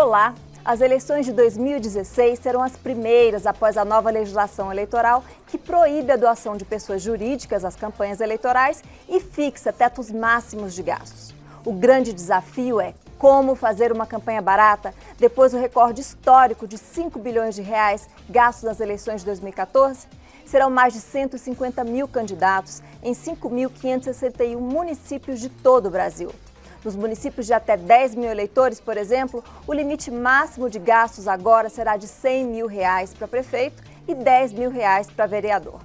Olá! As eleições de 2016 serão as primeiras após a nova legislação eleitoral que proíbe a doação de pessoas jurídicas às campanhas eleitorais e fixa tetos máximos de gastos. O grande desafio é como fazer uma campanha barata depois do recorde histórico de 5 bilhões de reais gastos nas eleições de 2014. Serão mais de 150 mil candidatos em 5.561 municípios de todo o Brasil. Nos municípios de até 10 mil eleitores, por exemplo, o limite máximo de gastos agora será de R$ 100 mil para prefeito e R$ 10 mil para vereador.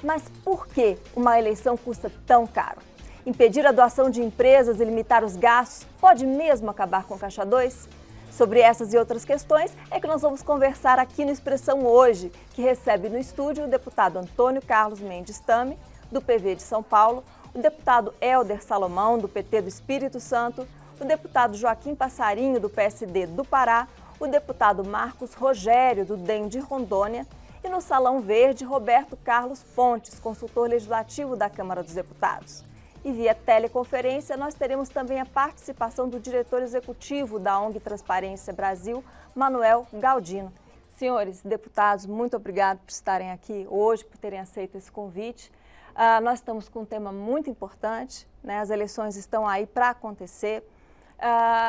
Mas por que uma eleição custa tão caro? Impedir a doação de empresas e limitar os gastos pode mesmo acabar com o Caixa 2? Sobre essas e outras questões é que nós vamos conversar aqui no Expressão Hoje, que recebe no estúdio o deputado Antônio Carlos Mendes Tame, do PV de São Paulo, o deputado Hélder Salomão, do PT do Espírito Santo, o deputado Joaquim Passarinho, do PSD do Pará, o deputado Marcos Rogério, do DEM de Rondônia, e no Salão Verde, Roberto Carlos Fontes, consultor legislativo da Câmara dos Deputados. E via teleconferência, nós teremos também a participação do diretor executivo da ONG Transparência Brasil, Manuel Galdino. Senhores deputados, muito obrigado por estarem aqui hoje, por terem aceito esse convite. Nós estamos com um tema muito importante, né? As eleições estão aí para acontecer.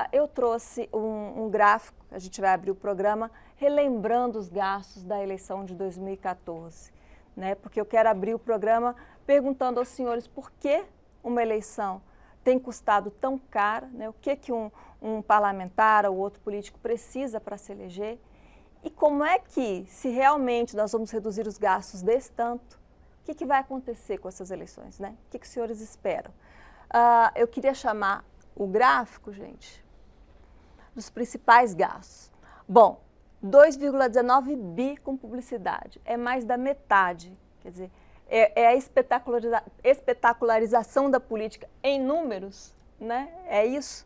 Eu trouxe um gráfico, a gente vai abrir o programa, relembrando os gastos da eleição de 2014, né? Porque eu quero abrir o programa perguntando aos senhores por que uma eleição tem custado tão cara, né? O que um parlamentar ou outro político precisa para se eleger e como é que, se realmente nós vamos reduzir os gastos desse tanto, o que vai acontecer com essas eleições, né? O que os senhores esperam? Eu queria chamar o gráfico, gente, dos principais gastos. Bom, 2,19 bi com publicidade, é mais da metade, quer dizer, é a espetacularização da política em números, né? É isso.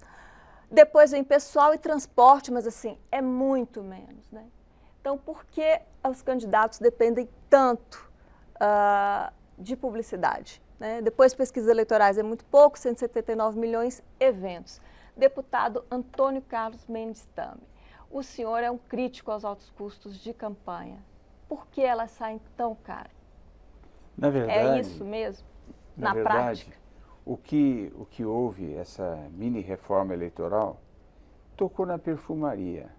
Depois vem pessoal e transporte, mas assim, é muito menos, né? Então, por que os candidatos dependem tanto de publicidade, né? Depois pesquisas eleitorais é muito pouco, 179 milhões, eventos. Deputado Antônio Carlos Mendes Tame, o senhor é um crítico aos altos custos de campanha. Por que elas saem tão caras? Na verdade, é isso mesmo, na prática? O que houve, essa mini reforma eleitoral, tocou na perfumaria,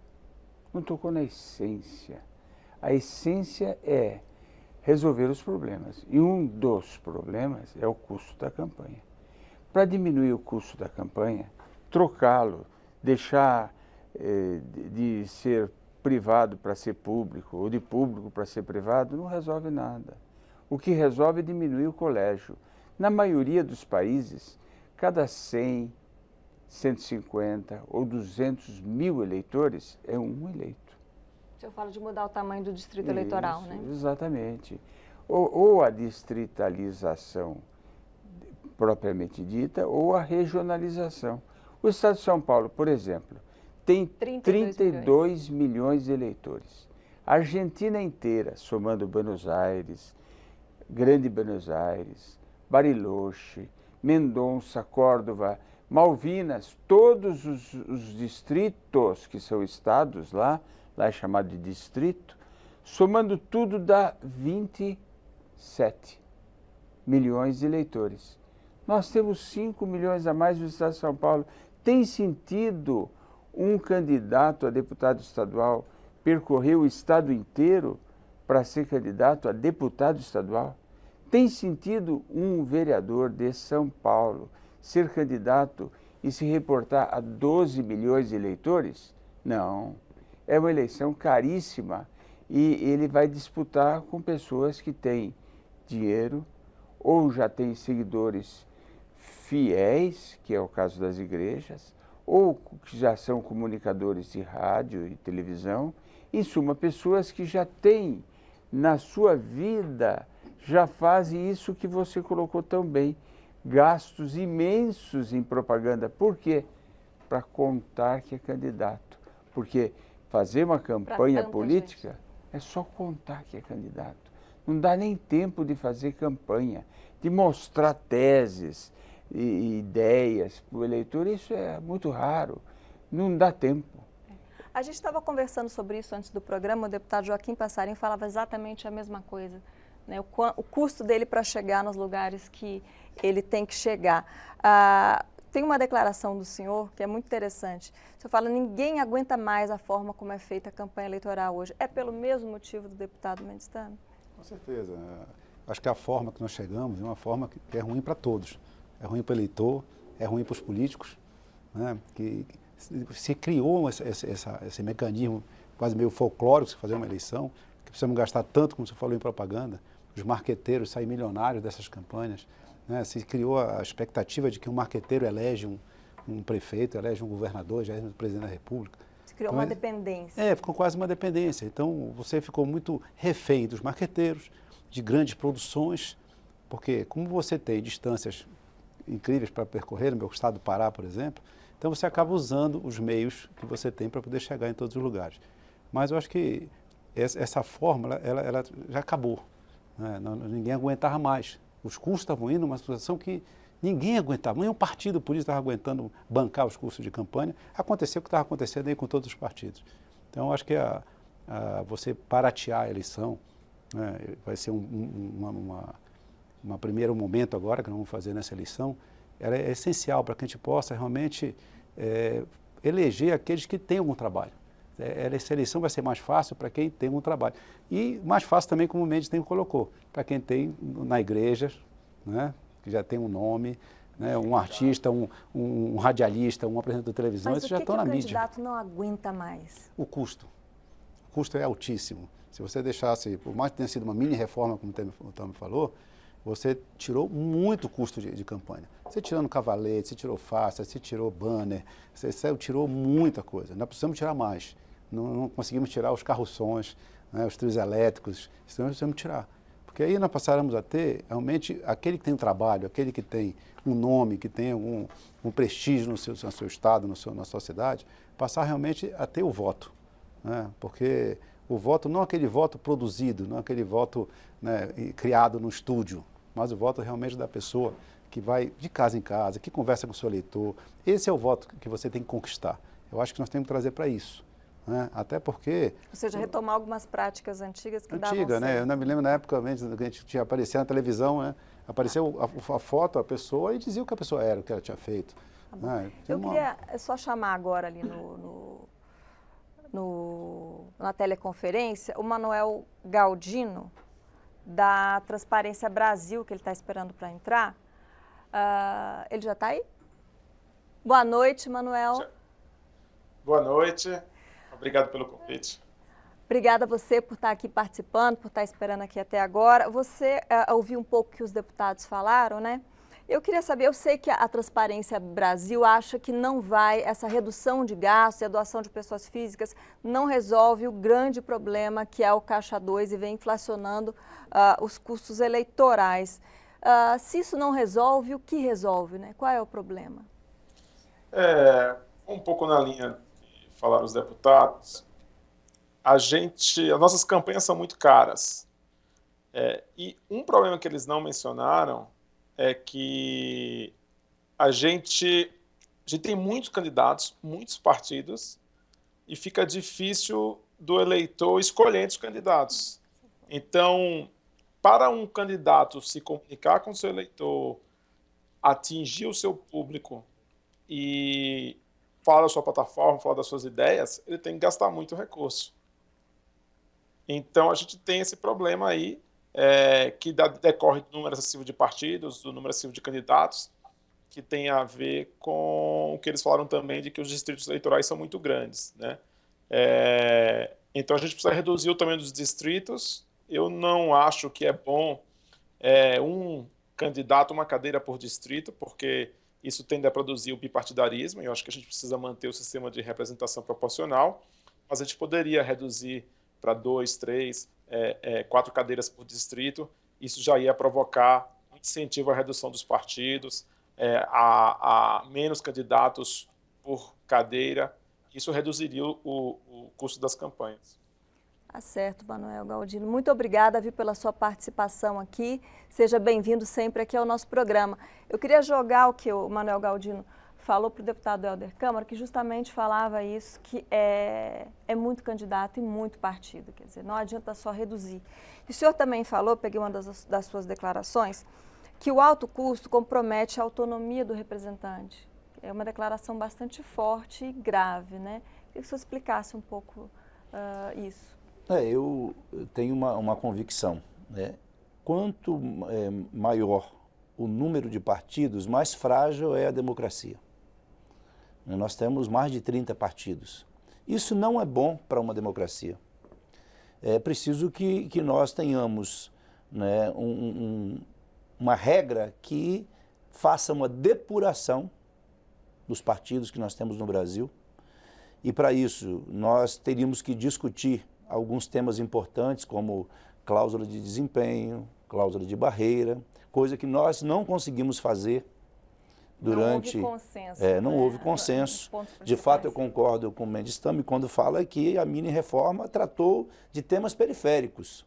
não tocou na essência. A essência é resolver os problemas. E um dos problemas é o custo da campanha. Para diminuir o custo da campanha, trocá-lo, deixar de ser privado para ser público, ou de público para ser privado, não resolve nada. O que resolve é diminuir o colégio. Na maioria dos países, cada 100, 150 ou 200 mil eleitores é um eleito. O senhor fala de mudar o tamanho do distrito eleitoral, né? Exatamente. Ou a distritalização propriamente dita, ou a regionalização. O estado de São Paulo, por exemplo, tem 32 milhões de eleitores. A Argentina inteira, somando Buenos Aires, Grande Buenos Aires, Bariloche, Mendonça, Córdoba, Malvinas, todos os distritos que são estados lá é chamado de distrito, somando tudo dá 27 milhões de eleitores. Nós temos 5 milhões a mais no estado de São Paulo. Tem sentido um candidato a deputado estadual percorrer o estado inteiro para ser candidato a deputado estadual? Tem sentido um vereador de São Paulo ser candidato e se reportar a 12 milhões de eleitores? Não. É uma eleição caríssima e ele vai disputar com pessoas que têm dinheiro ou já têm seguidores fiéis, que é o caso das igrejas, ou que já são comunicadores de rádio e televisão, em suma, pessoas que já têm na sua vida, já fazem isso que você colocou tão bem, gastos imensos em propaganda. Por quê? Para contar que é candidato. Porque fazer uma campanha política é só contar que é candidato. Não dá nem tempo de fazer campanha, de mostrar teses e ideias para o eleitor. Isso é muito raro, não dá tempo. A gente estava conversando sobre isso antes do programa, o deputado Joaquim Passarinho falava exatamente a mesma coisa, né? O custo dele para chegar nos lugares que ele tem que chegar. Tem uma declaração do senhor que é muito interessante. O senhor fala, ninguém aguenta mais a forma como é feita a campanha eleitoral hoje. É pelo mesmo motivo do deputado Mendestano? Com certeza. Acho que a forma que nós chegamos é uma forma que é ruim para todos. É ruim para o eleitor, é ruim para os políticos, né? Que se criou esse mecanismo quase meio folclórico de fazer uma eleição, que precisamos gastar tanto, como você falou, em propaganda. Os marqueteiros saem milionários dessas campanhas, né? Se criou a expectativa de que um marqueteiro elege um prefeito, elege um governador, já é um presidente da República. Se criou uma dependência. Ficou quase uma dependência. Então, você ficou muito refém dos marqueteiros, de grandes produções, porque como você tem distâncias incríveis para percorrer, no meu estado do Pará, por exemplo, então você acaba usando os meios que você tem para poder chegar em todos os lugares. Mas eu acho que essa fórmula, ela já acabou, né? Ninguém aguentava mais. Os custos estavam indo numa situação que ninguém aguentava, nenhum partido político estava aguentando bancar os custos de campanha. Aconteceu o que estava acontecendo aí com todos os partidos. Então, eu acho que você baratear a eleição, né, vai ser um primeiro momento agora que nós vamos fazer nessa eleição, ela é essencial para que a gente possa realmente eleger aqueles que têm algum trabalho. Essa eleição vai ser mais fácil para quem tem um trabalho. E mais fácil também, como o Mendes colocou, para quem tem na igreja, né, que já tem um nome, né, um artista, um radialista, um apresentador de televisão, Mas esses já estão na mídia. Mas o candidato não aguenta mais? O custo. O custo é altíssimo. Se você deixasse, por mais que tenha sido uma mini reforma, como o Tami falou, você tirou muito custo de campanha. Você tirando cavalete, você tirou faixa, você tirou banner, você tirou muita coisa. Nós precisamos tirar mais. Não conseguimos tirar os carroções, né, os trios elétricos, isso nós precisamos tirar. Porque aí nós passaremos a ter, realmente, aquele que tem um trabalho, aquele que tem um nome, que tem um prestígio no seu estado, na sua cidade, passar realmente a ter o voto, né? Porque o voto não é aquele voto produzido, não é aquele voto, né, criado no estúdio, mas o voto realmente da pessoa que vai de casa em casa, que conversa com o seu eleitor. Esse é o voto que você tem que conquistar. Eu acho que nós temos que trazer para isso, né? Até porque... Ou seja, retomar algumas práticas antigas que davam né? certo. Eu não me lembro na época que a gente tinha aparecido na televisão, né? Apareceu a foto, a pessoa, e dizia o que a pessoa era, o que ela tinha feito. Tá Né? Eu queria só chamar agora ali na teleconferência o Manuel Galdino, da Transparência Brasil, que ele está esperando para entrar. Ele já está aí? Boa noite, Manuel. Boa noite, obrigado pelo convite. Obrigada a você por estar aqui participando, por estar esperando aqui até agora. Você ouviu um pouco o que os deputados falaram, né? Eu queria saber, eu sei que a Transparência Brasil acha que não vai, essa redução de gastos e a doação de pessoas físicas não resolve o grande problema que é o Caixa 2 e vem inflacionando os custos eleitorais. Se isso não resolve, o que resolve, né? Qual é o problema? Um pouco na linha que falaram os deputados, as nossas campanhas são muito caras. E um problema que eles não mencionaram é que a gente tem muitos candidatos, muitos partidos, e fica difícil do eleitor escolher entre os candidatos. Então, para um candidato se comunicar com o seu eleitor, atingir o seu público e falar da sua plataforma, falar das suas ideias, ele tem que gastar muito recurso. Então, a gente tem esse problema aí, que decorre do número excessivo de partidos, do número excessivo de candidatos, que tem a ver com o que eles falaram também de que os distritos eleitorais são muito grandes, né? Então a gente precisa reduzir o tamanho dos distritos. Eu não acho que é bom um candidato, uma cadeira por distrito, porque isso tende a produzir o bipartidarismo, e eu acho que a gente precisa manter o sistema de representação proporcional, mas a gente poderia reduzir para 2, 3, 4 cadeiras por distrito. Isso já ia provocar um incentivo à redução dos partidos, a menos candidatos por cadeira. Isso reduziria o custo das campanhas. Tá certo, Manuel Galdino. Muito obrigada, pela sua participação aqui. Seja bem-vindo sempre aqui ao nosso programa. Eu queria jogar o que o Manuel Galdino falou para o deputado Helder Câmara, que justamente falava isso, que é muito candidato e muito partido, quer dizer, não adianta só reduzir. E o senhor também falou, peguei uma das suas declarações, que o alto custo compromete a autonomia do representante. É uma declaração bastante forte e grave, né? Queria que o senhor explicasse um pouco isso. Eu tenho uma convicção, né? Quanto maior o número de partidos, mais frágil é a democracia. Nós temos mais de 30 partidos. Isso não é bom para uma democracia. É preciso que nós tenhamos, né, uma regra que faça uma depuração dos partidos que nós temos no Brasil. E para isso nós teríamos que discutir alguns temas importantes como cláusula de desempenho, cláusula de barreira, coisa que nós não conseguimos fazer durante... Não houve consenso. Não houve consenso. De fato, eu concordo com o Mendes Tami quando fala que a mini-reforma tratou de temas periféricos.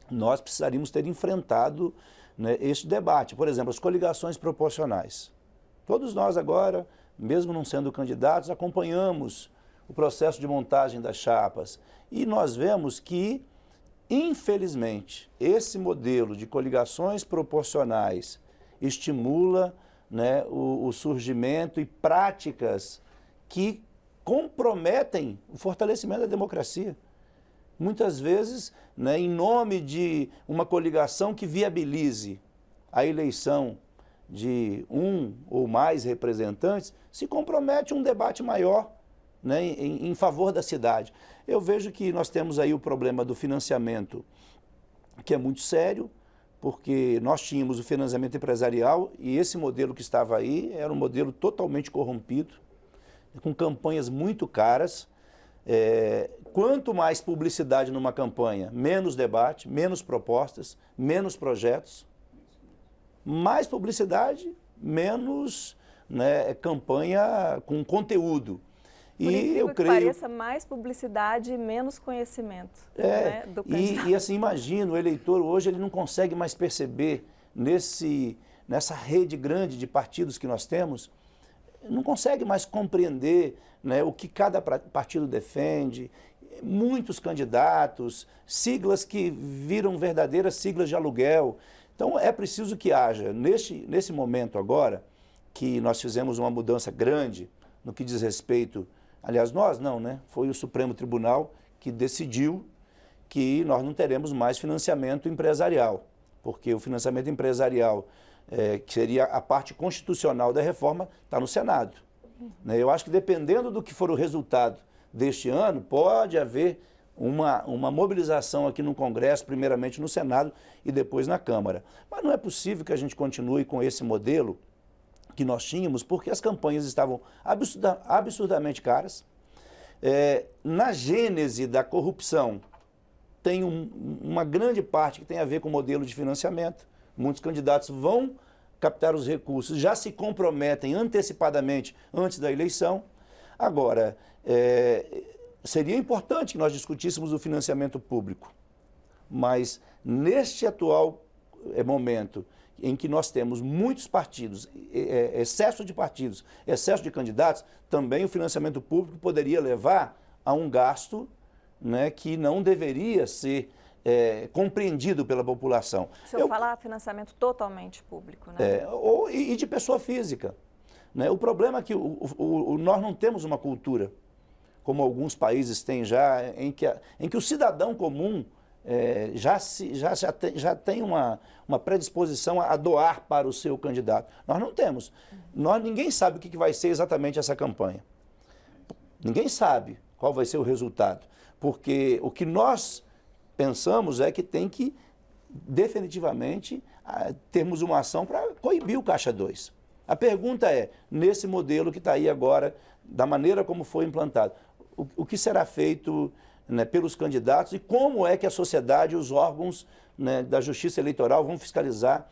Nós precisaríamos ter enfrentado, né, este debate. Por exemplo, as coligações proporcionais. Todos nós agora, mesmo não sendo candidatos, acompanhamos o processo de montagem das chapas. E nós vemos que, infelizmente, esse modelo de coligações proporcionais estimula, né, o surgimento e práticas que comprometem o fortalecimento da democracia. Muitas vezes, né, em nome de uma coligação que viabilize a eleição de um ou mais representantes, se compromete um debate maior, né, em favor da cidade. Eu vejo que nós temos aí o problema do financiamento, que é muito sério, porque nós tínhamos o financiamento empresarial e esse modelo que estava aí era um modelo totalmente corrompido, com campanhas muito caras. Quanto mais publicidade numa campanha, menos debate, menos propostas, menos projetos. Mais publicidade, menos, né, campanha com conteúdo. E eu creio que pareça mais publicidade e menos conhecimento, né, do candidato. E assim, imagina, o eleitor hoje ele não consegue mais perceber nessa rede grande de partidos que nós temos, não consegue mais compreender, né, o que cada partido defende, muitos candidatos, siglas que viram verdadeiras siglas de aluguel. Então é preciso que haja, nesse momento agora, que nós fizemos uma mudança grande no que diz respeito, aliás, nós não, né? Foi o Supremo Tribunal que decidiu que nós não teremos mais financiamento empresarial, porque o financiamento empresarial, que seria a parte constitucional da reforma, está no Senado. Né? Eu acho que dependendo do que for o resultado deste ano, pode haver uma mobilização aqui no Congresso, primeiramente no Senado e depois na Câmara. Mas não é possível que a gente continue com esse modelo que nós tínhamos, porque as campanhas estavam absurdamente caras. Na gênese da corrupção, tem uma grande parte que tem a ver com o modelo de financiamento. Muitos candidatos vão captar os recursos, já se comprometem antecipadamente antes da eleição. Agora, seria importante que nós discutíssemos o financiamento público, mas neste atual momento em que nós temos muitos partidos, excesso de partidos, excesso de candidatos, também o financiamento público poderia levar a um gasto, né, que não deveria ser compreendido pela população. O senhor fala financiamento totalmente público, né? E de pessoa física. Né? O problema é que nós não temos uma cultura, como alguns países têm já, em que o cidadão comum já tem uma predisposição a doar para o seu candidato. Nós não temos. Ninguém sabe o que vai ser exatamente essa campanha. Ninguém sabe qual vai ser o resultado. Porque o que nós pensamos é que tem que, definitivamente, termos uma ação para coibir o Caixa 2. A pergunta é, nesse modelo que está aí agora, da maneira como foi implantado, o que será feito, né, pelos candidatos e como é que a sociedade e os órgãos, né, da Justiça Eleitoral vão fiscalizar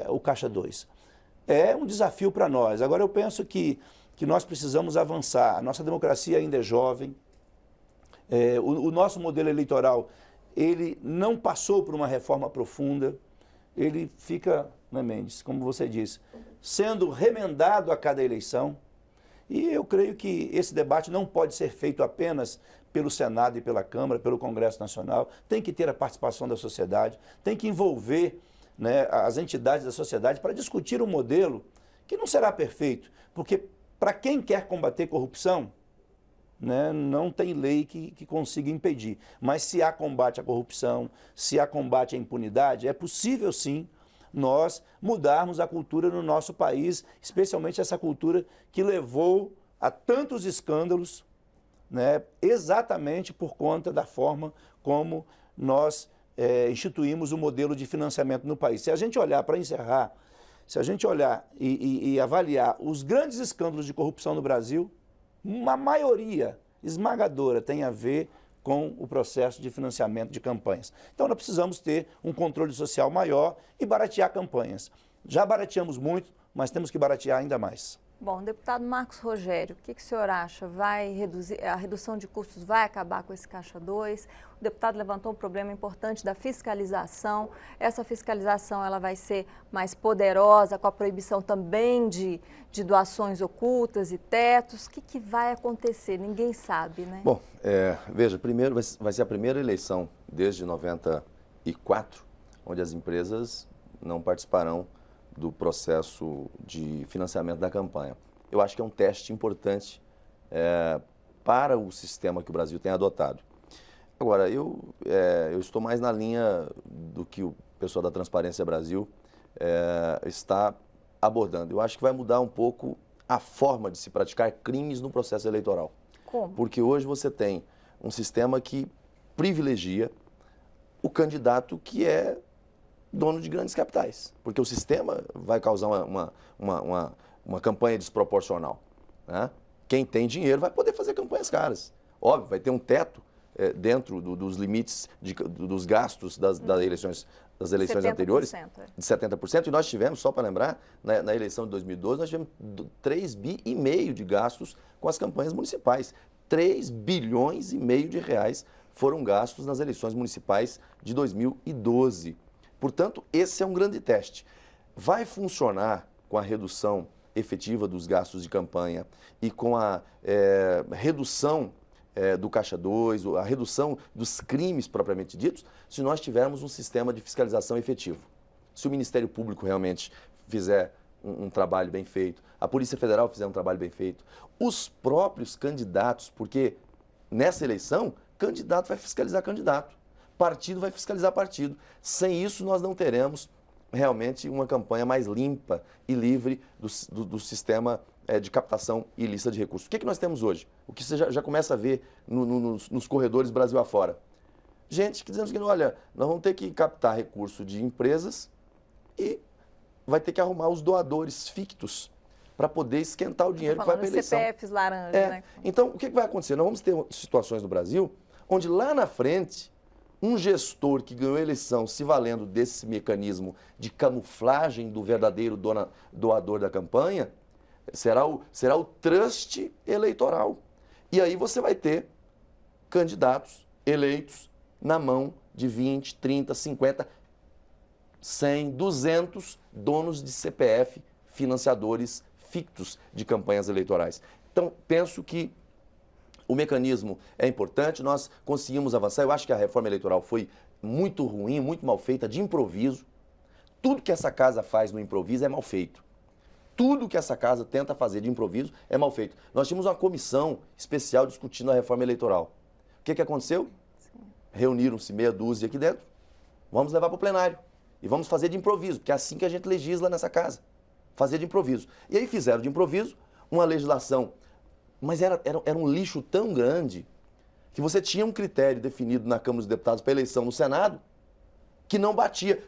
o Caixa 2. É um desafio para nós. Agora eu penso que nós precisamos avançar. A nossa democracia ainda é jovem. O nosso modelo eleitoral, ele não passou por uma reforma profunda. Ele fica, né, Mendes, como você disse, sendo remendado a cada eleição. E eu creio que esse debate não pode ser feito apenas pelo Senado e pela Câmara, pelo Congresso Nacional, tem que ter a participação da sociedade, tem que envolver, né, as entidades da sociedade para discutir um modelo que não será perfeito, porque para quem quer combater corrupção, né, não tem lei que consiga impedir. Mas se há combate à corrupção, se há combate à impunidade, é possível sim nós mudarmos a cultura no nosso país, especialmente essa cultura que levou a tantos escândalos, né, exatamente por conta da forma como nós instituímos o modelo de financiamento no país. Se a gente olhar, para encerrar, se a gente olhar e avaliar os grandes escândalos de corrupção no Brasil, uma maioria esmagadora tem a ver com o processo de financiamento de campanhas. Então nós precisamos ter um controle social maior e baratear campanhas. Já barateamos muito, mas temos que baratear ainda mais. Bom, deputado Marcos Rogério, o que o senhor acha? Vai reduzir, a redução de custos vai acabar com esse Caixa 2? O deputado levantou um problema importante da fiscalização. Essa fiscalização ela vai ser mais poderosa, com a proibição também de doações ocultas e tetos. O que vai acontecer? Ninguém sabe, né? Bom, veja, primeiro vai ser a primeira eleição desde 94, onde as empresas não participarão do processo de financiamento da campanha. Eu acho que é um teste importante para o sistema que o Brasil tem adotado. Agora, eu estou mais na linha do que o pessoal da Transparência Brasil está abordando. Eu acho que vai mudar um pouco a forma de se praticar crimes no processo eleitoral. Como? Porque hoje você tem um sistema que privilegia o candidato que é dono de grandes capitais, porque o sistema vai causar uma campanha desproporcional, né? Quem tem dinheiro vai poder fazer campanhas caras. Óbvio, vai ter um teto dentro dos limites dos gastos das eleições 70%, anteriores, de 70%, e nós tivemos, só para lembrar, na eleição de 2012, nós tivemos 3,5 bi de gastos com as campanhas municipais. 3,5 bilhões de reais foram gastos nas eleições municipais de 2012. Portanto, esse é um grande teste. Vai funcionar com a redução efetiva dos gastos de campanha e com a redução do Caixa 2, a redução dos crimes propriamente ditos, se nós tivermos um sistema de fiscalização efetivo. Se o Ministério Público realmente fizer um trabalho bem feito, a Polícia Federal fizer um trabalho bem feito, os próprios candidatos, porque nessa eleição, candidato vai fiscalizar candidato. Partido vai fiscalizar partido. Sem isso, nós não teremos realmente uma campanha mais limpa e livre do sistema de captação ilícita de recursos. O que nós temos hoje? O que você já começa a ver nos corredores Brasil afora? Gente que dizendo que, olha, nós vamos ter que captar recurso de empresas e vai ter que arrumar os doadores fictos para poder esquentar o dinheiro que vai para a eleição. CPFs laranja, né? Então, o que vai acontecer? Nós vamos ter situações no Brasil onde lá na frente um gestor que ganhou a eleição se valendo desse mecanismo de camuflagem do verdadeiro doador da campanha, será o trust eleitoral. E aí você vai ter candidatos eleitos na mão de 20, 30, 50, 100, 200 donos de CPF, financiadores fictos de campanhas eleitorais. Então, penso que o mecanismo é importante, nós conseguimos avançar. Eu acho que a reforma eleitoral foi muito ruim, muito mal feita, de improviso. Tudo que essa casa faz no improviso é mal feito. Tudo que essa casa tenta fazer de improviso é mal feito. Nós tínhamos uma comissão especial discutindo a reforma eleitoral. O que aconteceu? Reuniram-se meia dúzia aqui dentro. Vamos levar para o plenário. E vamos fazer de improviso, porque é assim que a gente legisla nessa casa. Fazer de improviso. E aí fizeram de improviso uma legislação. Mas era um lixo tão grande que você tinha um critério definido na Câmara dos Deputados para eleição no Senado que não batia.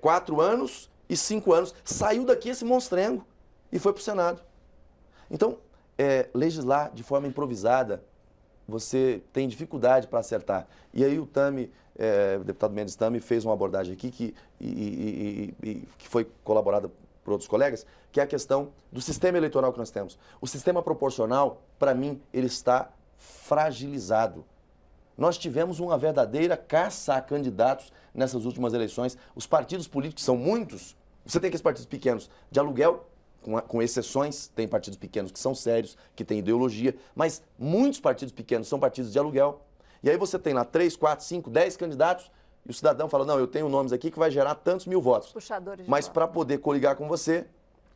4 anos e 5 anos. Saiu daqui esse monstrengo e foi para o Senado. Então, legislar de forma improvisada, você tem dificuldade para acertar. E aí o deputado Mendes Tami fez uma abordagem aqui que foi colaborada por outros colegas, que é a questão do sistema eleitoral que nós temos. O sistema proporcional, para mim, ele está fragilizado. Nós tivemos uma verdadeira caça a candidatos nessas últimas eleições. Os partidos políticos são muitos, Você tem aqueles partidos pequenos de aluguel, com exceções, tem partidos pequenos que são sérios, que têm ideologia, mas muitos partidos pequenos são partidos de aluguel. E aí você tem lá 3, 4, 5, 10 candidatos e o cidadão fala, não, eu tenho nomes aqui que vai gerar tantos mil votos. Puxadores de Mas voto. para poder coligar com você,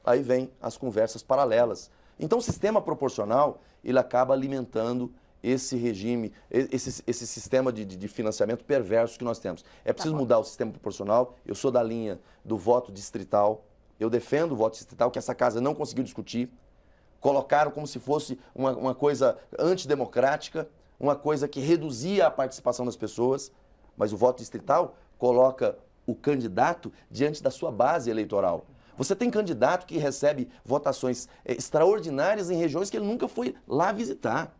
aí vem as conversas paralelas. Então o sistema proporcional, ele acaba alimentando esse regime, esse sistema de financiamento perverso que nós temos. É preciso mudar o sistema proporcional. Eu sou da linha do voto distrital. Eu defendo o voto distrital, que essa casa não conseguiu discutir. Colocaram como se fosse uma coisa antidemocrática, uma coisa que reduzia a participação das pessoas. Mas o voto distrital coloca o candidato diante da sua base eleitoral. Você tem candidato que recebe votações extraordinárias em regiões que ele nunca foi lá visitar.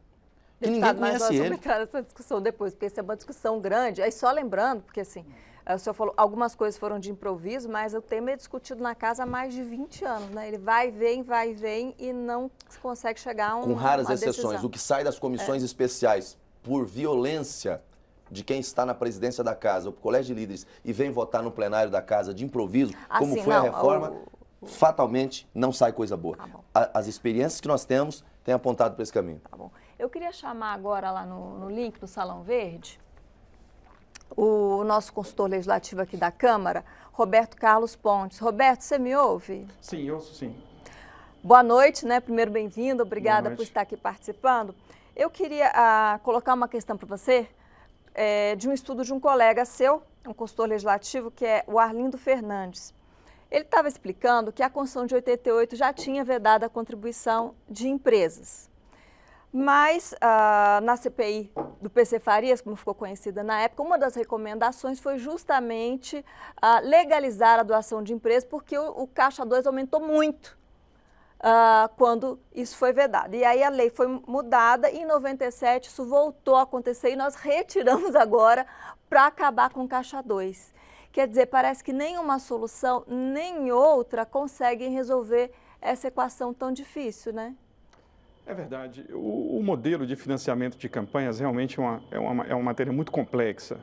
Que ninguém Deputado, mas nós conhece vamos ele. entrar nessa discussão depois, porque essa é uma discussão grande. Aí só lembrando, porque assim, o senhor falou, algumas coisas foram de improviso, mas o tema é discutido na casa há mais de 20 anos, né? Ele vai e vem e não consegue chegar a Com raras uma exceções. decisão. O que sai das comissões especiais por violência de quem está na presidência da casa, o colégio de líderes, e vem votar no plenário da casa de improviso, como Assim, foi a reforma, fatalmente não sai coisa boa. Tá bom. As experiências que nós temos têm apontado para esse caminho. Tá bom. Eu queria chamar agora lá no link do Salão Verde o nosso consultor legislativo aqui da Câmara, Roberto Carlos Pontes. Roberto, você me ouve? Sim, eu ouço sim. Boa noite, né? Primeiro, bem-vindo. Obrigada Boa noite. por estar aqui participando. Eu queria colocar uma questão para você de um estudo de um colega seu, um consultor legislativo, que é o Arlindo Fernandes. Ele estava explicando que a Constituição de 88 já tinha vedado a contribuição de empresas. Mas na CPI do PC Farias, como ficou conhecida na época, uma das recomendações foi justamente legalizar a doação de empresas, porque o Caixa 2 aumentou muito quando isso foi vedado. E aí a lei foi mudada e em 97 isso voltou a acontecer e nós retiramos agora para acabar com o Caixa 2. Quer dizer, parece que nenhuma solução, nem outra conseguem resolver essa equação tão difícil, né? É verdade. O modelo de financiamento de campanhas realmente é uma matéria muito complexa.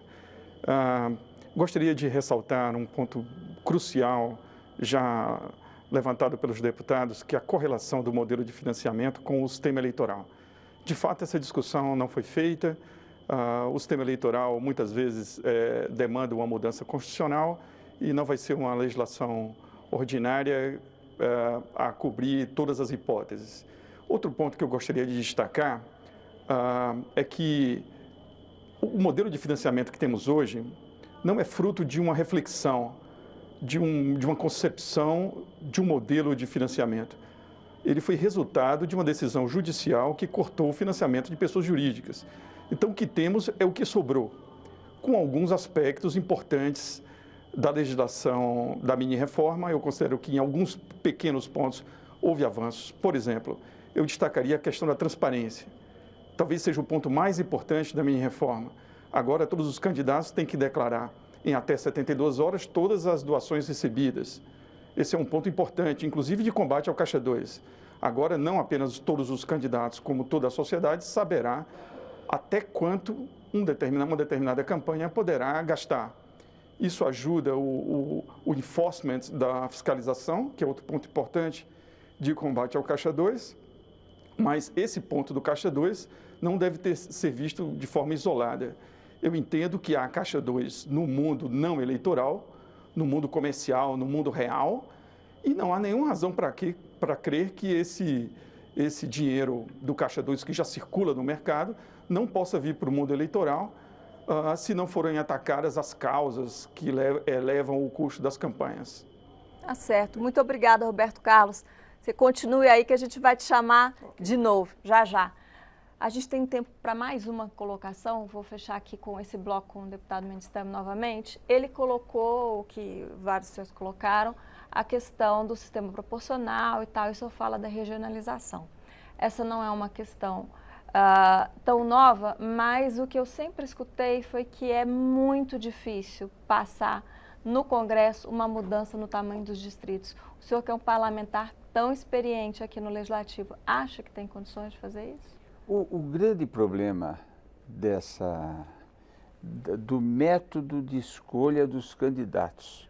Gostaria de ressaltar um ponto crucial já levantado pelos deputados, que é a correlação do modelo de financiamento com o sistema eleitoral. De fato, essa discussão não foi feita. O sistema eleitoral muitas vezes demanda uma mudança constitucional e não vai ser uma legislação ordinária a cobrir todas as hipóteses. Outro ponto que eu gostaria de destacar é que o modelo de financiamento que temos hoje não é fruto de uma reflexão, de uma concepção de um modelo de financiamento. Ele foi resultado de uma decisão judicial que cortou o financiamento de pessoas jurídicas. Então, o que temos é o que sobrou, com alguns aspectos importantes da legislação da mini-reforma. Eu considero que em alguns pequenos pontos houve avanços. Por exemplo, eu destacaria a questão da transparência. Talvez seja o ponto mais importante da mini-reforma. Agora, todos os candidatos têm que declarar em até 72 horas todas as doações recebidas. Esse é um ponto importante, inclusive de combate ao Caixa 2. Agora, não apenas todos os candidatos, como toda a sociedade, saberá até quanto uma determinada campanha poderá gastar. Isso ajuda o enforcement da fiscalização, que é outro ponto importante de combate ao Caixa 2. Mas esse ponto do Caixa 2 não deve ser visto de forma isolada. Eu entendo que há Caixa 2 no mundo não eleitoral, no mundo comercial, no mundo real, e não há nenhuma razão para crer que esse dinheiro do Caixa 2 que já circula no mercado não possa vir para o mundo eleitoral se não forem atacadas as causas que elevam o custo das campanhas. Tá certo. Muito obrigada, Roberto Carlos. Você continue aí que a gente vai te chamar de novo, já. A gente tem tempo para mais uma colocação. Vou fechar aqui com esse bloco com o deputado Mendes Temer novamente. Ele colocou o que vários senhores colocaram, a questão do sistema proporcional e tal. Isso fala da regionalização. Essa não é uma questão tão nova, mas o que eu sempre escutei foi que é muito difícil passar no Congresso uma mudança no tamanho dos distritos. O senhor, que é um parlamentar tão experiente aqui no Legislativo, acha que tem condições de fazer isso? O grande problema do método de escolha dos candidatos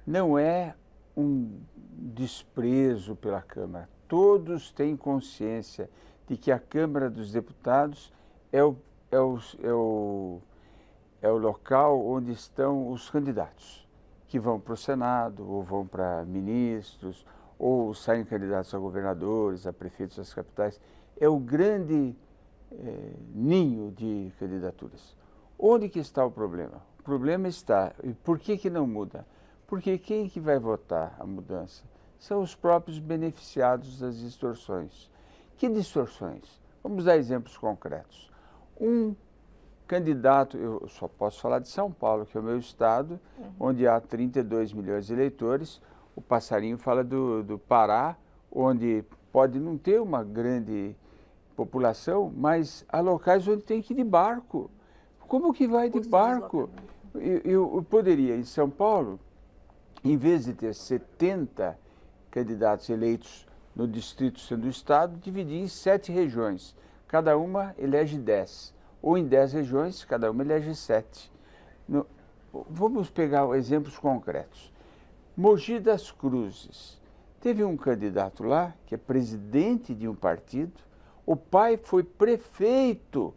não é um desprezo pela Câmara. Todos têm consciência de que a Câmara dos Deputados é o local onde estão os candidatos, que vão para o Senado, ou vão para ministros, ou saem candidatos a governadores, a prefeitos das capitais. É o grande ninho de candidaturas. Onde que está o problema? O problema está, e por que não muda? Porque quem que vai votar a mudança? São os próprios beneficiados das distorções. Que distorções? Vamos dar exemplos concretos. Um candidato, eu só posso falar de São Paulo, que é o meu estado, onde há 32 milhões de eleitores. O passarinho fala do Pará, onde pode não ter uma grande população, mas há locais onde tem que ir de barco. Como que vai de barco? Eu poderia, em São Paulo, em vez de ter 70 candidatos eleitos no Distrito Centro do Estado, dividir em 7 regiões. Cada uma elege 10. Ou em 10 regiões, cada uma elege 7. Vamos pegar exemplos concretos. Mogi das Cruzes. Teve um candidato lá, que é presidente de um partido, o pai foi prefeito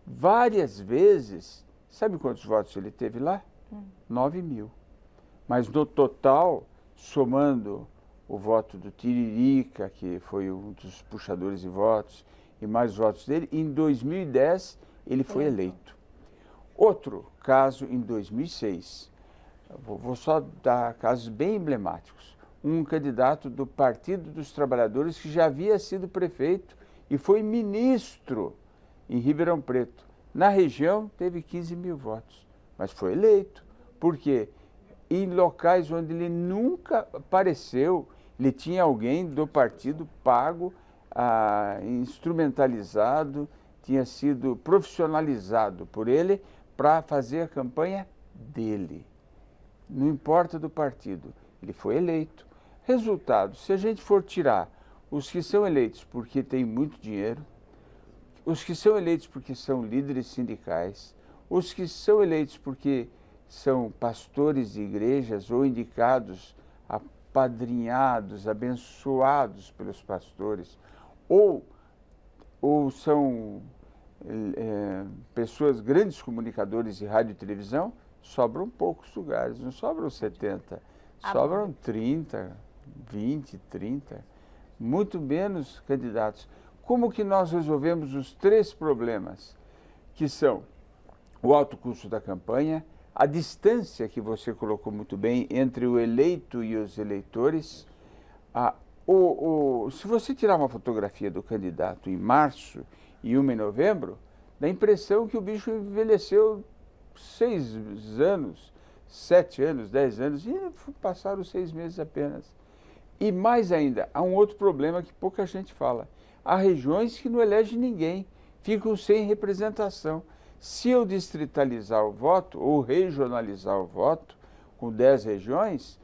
várias vezes. Sabe quantos votos ele teve lá? 9 mil. Mas no total, somando o voto do Tiririca, que foi um dos puxadores de votos, e mais votos dele, em 2010 ele foi eleito. Outro caso em 2006, vou só dar casos bem emblemáticos. Um candidato do Partido dos Trabalhadores que já havia sido prefeito e foi ministro em Ribeirão Preto. Na região teve 15 mil votos, mas foi eleito. Por quê? Em locais onde ele nunca apareceu, ele tinha alguém do partido pago, instrumentalizado, tinha sido profissionalizado por ele para fazer a campanha dele. Não importa do partido, ele foi eleito. Resultado, se a gente for tirar os que são eleitos porque têm muito dinheiro, os que são eleitos porque são líderes sindicais, os que são eleitos porque são pastores de igrejas ou indicados, apadrinhados, abençoados pelos pastores, ou são pessoas, grandes comunicadores de rádio e televisão, sobram poucos lugares, não sobram 70, sobram 30, 20, 30, muito menos candidatos. Como que nós resolvemos os 3 problemas, que são o alto custo da campanha, a distância que você colocou muito bem entre o eleito e os eleitores? Se você tirar uma fotografia do candidato em março e uma em novembro, dá a impressão que o bicho envelheceu 6 anos, 7 anos, 10 anos, e passaram 6 meses apenas. E mais ainda, há um outro problema que pouca gente fala. Há regiões que não elegem ninguém, ficam sem representação. Se eu distritalizar o voto, ou regionalizar o voto, com 10 regiões,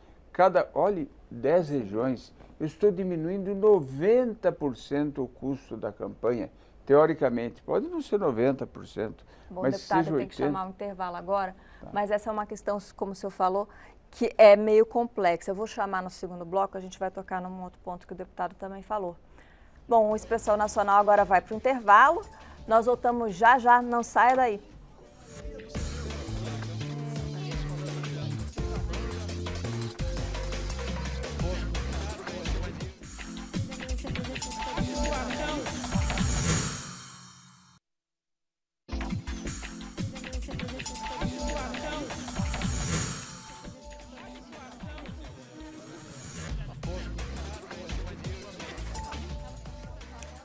olhe, 10 regiões, eu estou diminuindo 90% o custo da campanha, teoricamente. Pode não ser 90%, Bom, mas deputado, seja 80%. eu tenho que chamar um intervalo agora, mas essa é uma questão, como o senhor falou, que é meio complexa. Eu vou chamar no segundo bloco, a gente vai tocar num outro ponto que o deputado também falou. Bom, o Expressão Nacional agora vai para o intervalo. Nós voltamos já já, não saia daí.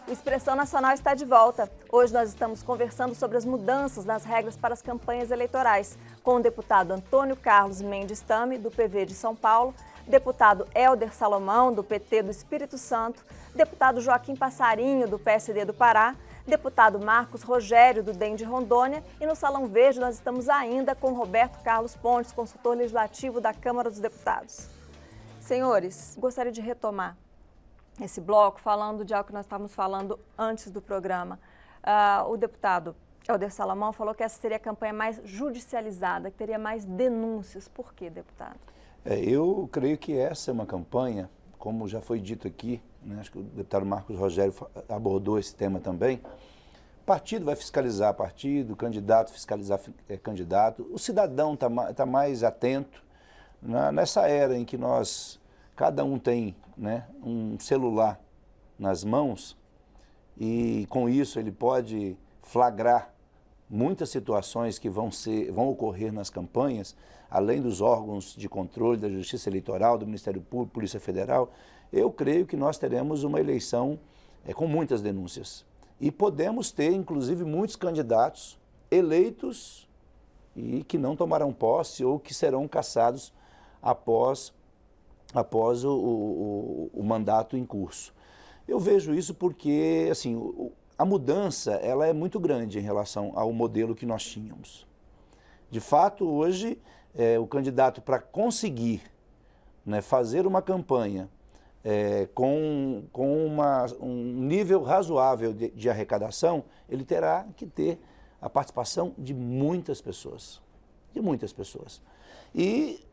O Expressão Nacional está de volta. Hoje nós estamos conversando sobre as mudanças nas regras para as campanhas eleitorais, com o deputado Antônio Carlos Mendes Tame, do PV de São Paulo, deputado Hélder Salomão, do PT do Espírito Santo, deputado Joaquim Passarinho, do PSD do Pará, deputado Marcos Rogério, do DEM de Rondônia, e no Salão Verde nós estamos ainda com Roberto Carlos Pontes, consultor legislativo da Câmara dos Deputados. Senhores, gostaria de retomar esse bloco falando de algo que nós estávamos falando antes do programa. O deputado Hélder Salomão falou que essa seria a campanha mais judicializada, que teria mais denúncias. Por quê, deputado? Eu creio que essa é uma campanha, como já foi dito aqui, né, acho que o deputado Marcos Rogério abordou esse tema também. Partido vai fiscalizar partido, candidato fiscalizar candidato. O cidadão tá mais atento. Nessa era em que cada um tem, né, um celular nas mãos e com isso ele pode flagrar muitas situações que vão ocorrer nas campanhas, além dos órgãos de controle da Justiça Eleitoral, do Ministério Público, Polícia Federal. Eu creio que nós teremos uma eleição com muitas denúncias. E podemos ter, inclusive, muitos candidatos eleitos e que não tomarão posse ou que serão cassados após o mandato em curso. Eu vejo isso porque, assim, a mudança ela é muito grande em relação ao modelo que nós tínhamos. De fato, hoje, o candidato, para conseguir, né, fazer uma campanha com um nível razoável de arrecadação, ele terá que ter a participação de muitas pessoas. De muitas pessoas. E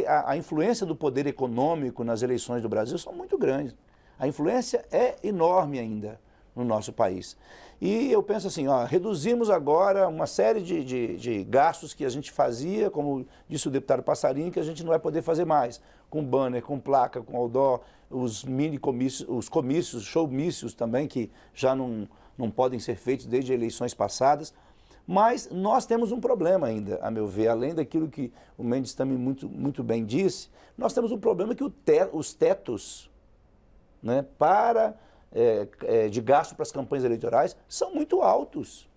a influência do poder econômico nas eleições do Brasil são muito grandes. A influência é enorme ainda no nosso país. E eu penso assim, reduzimos agora uma série de gastos que a gente fazia, como disse o deputado Passarinho, que a gente não vai poder fazer mais, com banner, com placa, com outdoor, os mini-comícios, os comícios, showmícios também, que já não podem ser feitos desde eleições passadas. Mas nós temos um problema ainda, a meu ver, além daquilo que o Mendes também muito bem disse, nós temos um problema que os tetos, né, de gasto para as campanhas eleitorais são muito altos.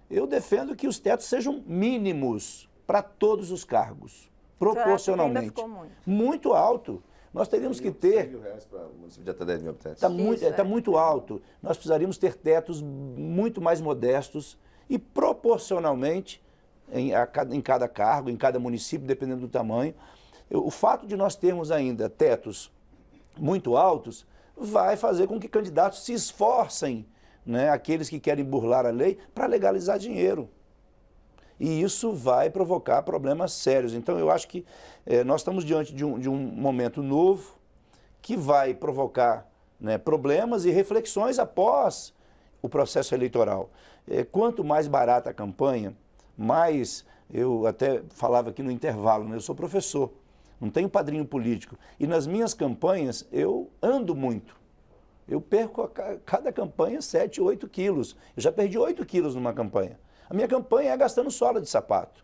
Eu defendo que os tetos sejam mínimos para todos os cargos, proporcionalmente. Ficou muito alto. Nós teríamos que ter... R$100.000 para o município de até 10 mil habitantes. Está muito alto. Nós precisaríamos ter tetos muito mais modestos e proporcionalmente em cada cargo, em cada município, dependendo do tamanho. O fato de nós termos ainda tetos muito altos vai fazer com que candidatos se esforcem, né, aqueles que querem burlar a lei, para legalizar dinheiro. E isso vai provocar problemas sérios. Então, eu acho que nós estamos diante de um momento novo que vai provocar, né, problemas e reflexões após o processo eleitoral. Quanto mais barata a campanha, mais... Eu até falava aqui no intervalo, né, eu sou professor. Não tenho padrinho político. E nas minhas campanhas, eu ando muito. Eu perco a cada campanha 7, 8 quilos. Eu já perdi 8 quilos numa campanha. A minha campanha é gastando sola de sapato.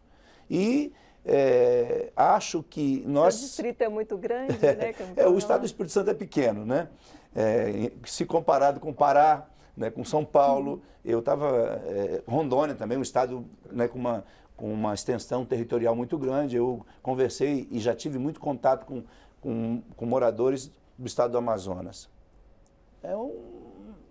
E acho que nós... O distrito é muito grande, né? O estado do Espírito Santo é pequeno, né? Se comparado com o Pará, né, com São Paulo, eu estava... Rondônia também, um estado, né, com uma extensão territorial muito grande. Eu conversei e já tive muito contato com moradores do estado do Amazonas. É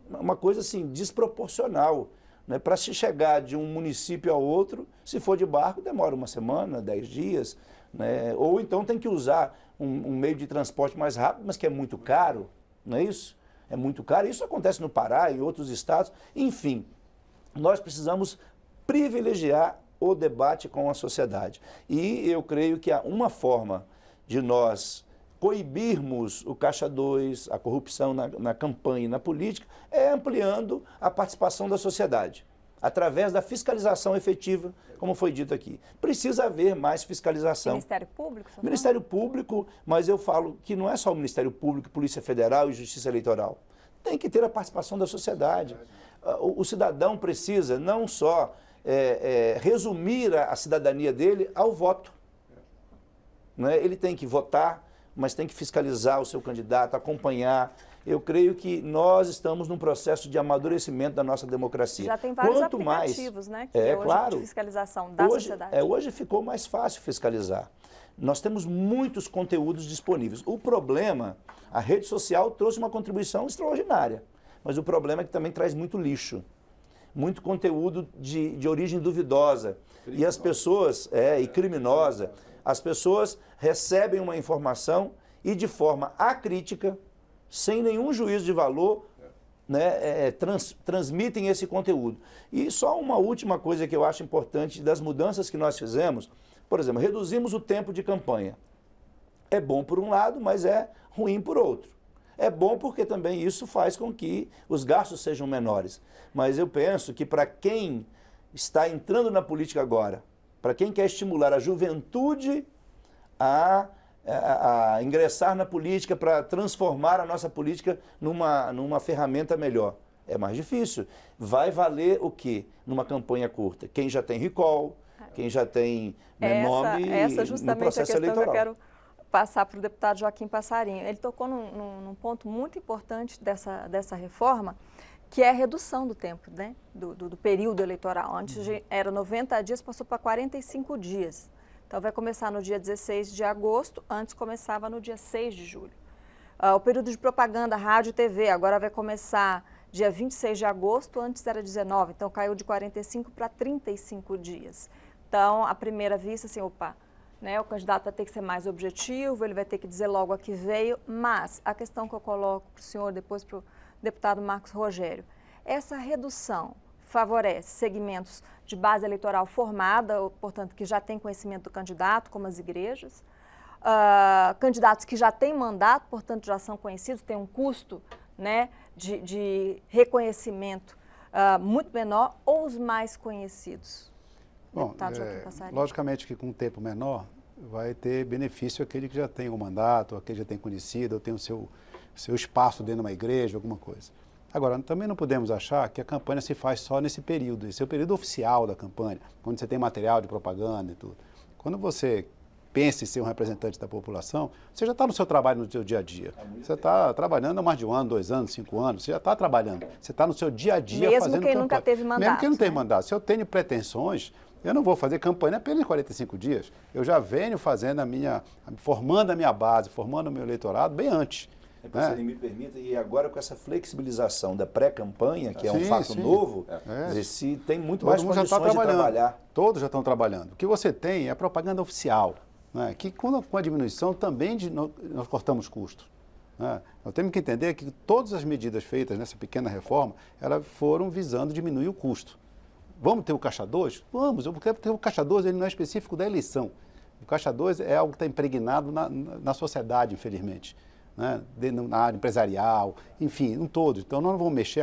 uma coisa assim, desproporcional, né? Para se chegar de um município ao outro, se for de barco, demora uma semana, 10 dias, né? Ou então tem que usar um meio de transporte mais rápido, mas que é muito caro, não é isso? É muito caro. Isso acontece no Pará, em outros estados. Enfim, nós precisamos privilegiar o debate com a sociedade. E eu creio que há uma forma de nós coibirmos o Caixa 2, a corrupção na campanha e na política, é ampliando a participação da sociedade, através da fiscalização efetiva, como foi dito aqui. Precisa haver mais fiscalização. Ministério Público? Ministério Público, mas eu falo que não é só o Ministério Público, Polícia Federal e Justiça Eleitoral. Tem que ter a participação da sociedade. O cidadão precisa não só resumir a cidadania dele ao voto. Né? Ele tem que votar, mas tem que fiscalizar o seu candidato, acompanhar. Eu creio que nós estamos num processo de amadurecimento da nossa democracia. Já tem vários aplicativos, né? Que hoje claro, de fiscalização da sociedade. Hoje ficou mais fácil fiscalizar. Nós temos muitos conteúdos disponíveis. O problema, a rede social trouxe uma contribuição extraordinária, mas o problema é que também traz muito lixo, muito conteúdo de origem duvidosa. E as pessoas, e criminosa, as pessoas recebem uma informação e de forma acrítica, sem nenhum juízo de valor, né, transmitem esse conteúdo. E só uma última coisa que eu acho importante das mudanças que nós fizemos, por exemplo, reduzimos o tempo de campanha. É bom por um lado, mas é ruim por outro. É bom porque também isso faz com que os gastos sejam menores. Mas eu penso que para quem está entrando na política agora, para quem quer estimular a juventude a ingressar na política, para transformar a nossa política numa ferramenta melhor, é mais difícil. Vai valer o quê? Numa campanha curta? Quem já tem recall, quem já tem nome essa no justamente processo a questão eleitoral. que eu quero passar para o deputado Joaquim Passarinho. Ele tocou num ponto muito importante dessa reforma, que é a redução do tempo, né? do período eleitoral. Antes era 90 dias, passou para 45 dias. Então vai começar no dia 16 de agosto, antes começava no dia 6 de julho. O período de propaganda, rádio e TV, agora vai começar dia 26 de agosto, antes era 19, então caiu de 45 para 35 dias. Então, à primeira vista, assim, né, o candidato vai ter que ser mais objetivo, ele vai ter que dizer logo a que veio, mas a questão que eu coloco para o senhor, depois para o deputado Marcos Rogério, essa redução favorece segmentos de base eleitoral formada, portanto, que já tem conhecimento do candidato, como as igrejas, candidatos que já têm mandato, portanto, já são conhecidos, tem um custo, né, de reconhecimento muito menor, ou os mais conhecidos? Bom, logicamente que com um tempo menor vai ter benefício aquele que já tem um mandato, aquele que já tem conhecido, ou tem o seu espaço dentro de uma igreja, alguma coisa. Agora, também não podemos achar que a campanha se faz só nesse período. Esse é o período oficial da campanha, quando você tem material de propaganda e tudo. Quando você pensa em ser um representante da população, você já está no seu trabalho, no seu dia a dia. Você está trabalhando há mais de 1 ano, 2 anos, 5 anos, você já está trabalhando. Você está no seu dia a dia fazendo campanha. Mesmo quem nunca teve mandato. Mesmo quem não teve mandato. Se eu tenho pretensões, eu não vou fazer campanha apenas em 45 dias. Eu já venho fazendo formando a minha base, formando o meu eleitorado bem antes. Se ele me permita, e agora com essa flexibilização da pré-campanha, que é um fato novo, dizer, se tem muito mais condições de trabalhar. Todos já estão trabalhando. O que você tem é propaganda oficial, né? Que com a diminuição também nós cortamos custos. Né? Nós temos que entender que todas as medidas feitas nessa pequena reforma, elas foram visando diminuir o custo. Vamos ter o Caixa 2? Vamos, porque o Caixa 2 ele não é específico da eleição. O Caixa 2 é algo que está impregnado na sociedade, infelizmente. Né? Na área empresarial, enfim, em todo. Então, nós não vamos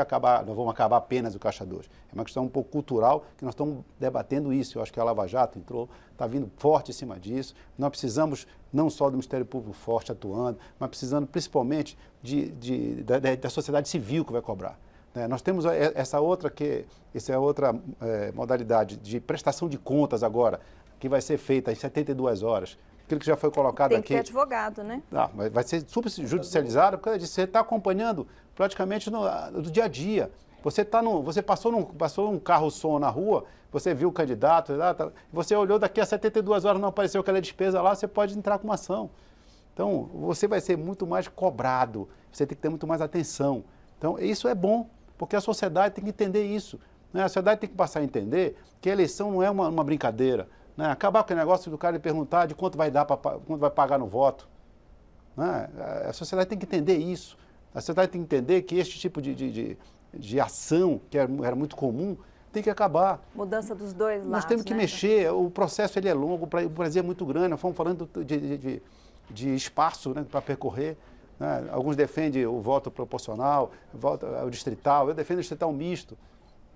não vamos acabar apenas o Caixa 2. É uma questão um pouco cultural que nós estamos debatendo isso. Eu acho que a Lava Jato está vindo forte em cima disso. Nós precisamos não só do Ministério Público forte atuando, mas precisando principalmente da sociedade civil que vai cobrar. Nós temos essa outra modalidade de prestação de contas agora, que vai ser feita em 72 horas. Aquilo que já foi colocado aqui. Tem que ter advogado, né? Vai ser super judicializado, porque você está acompanhando praticamente no dia a dia. Você passou um carro-som na rua, você viu o candidato, você olhou daqui a 72 horas, não apareceu aquela despesa lá, você pode entrar com uma ação. Então, você vai ser muito mais cobrado, você tem que ter muito mais atenção. Então, isso é bom, porque a sociedade tem que entender isso. Né? A sociedade tem que passar a entender que a eleição não é uma brincadeira. Né? Acabar com o negócio do cara lhe perguntar de quanto vai dar, quanto vai pagar no voto. Né? A sociedade tem que entender isso. A sociedade tem que entender que este tipo de ação, que era muito comum, tem que acabar. Mudança dos dois lados. Nós temos que mexer, o processo ele é longo, o Brasil é muito grande, nós estamos falando de espaço, né, para percorrer. Né? Alguns defendem o voto proporcional, o distrital, eu defendo o distrital misto.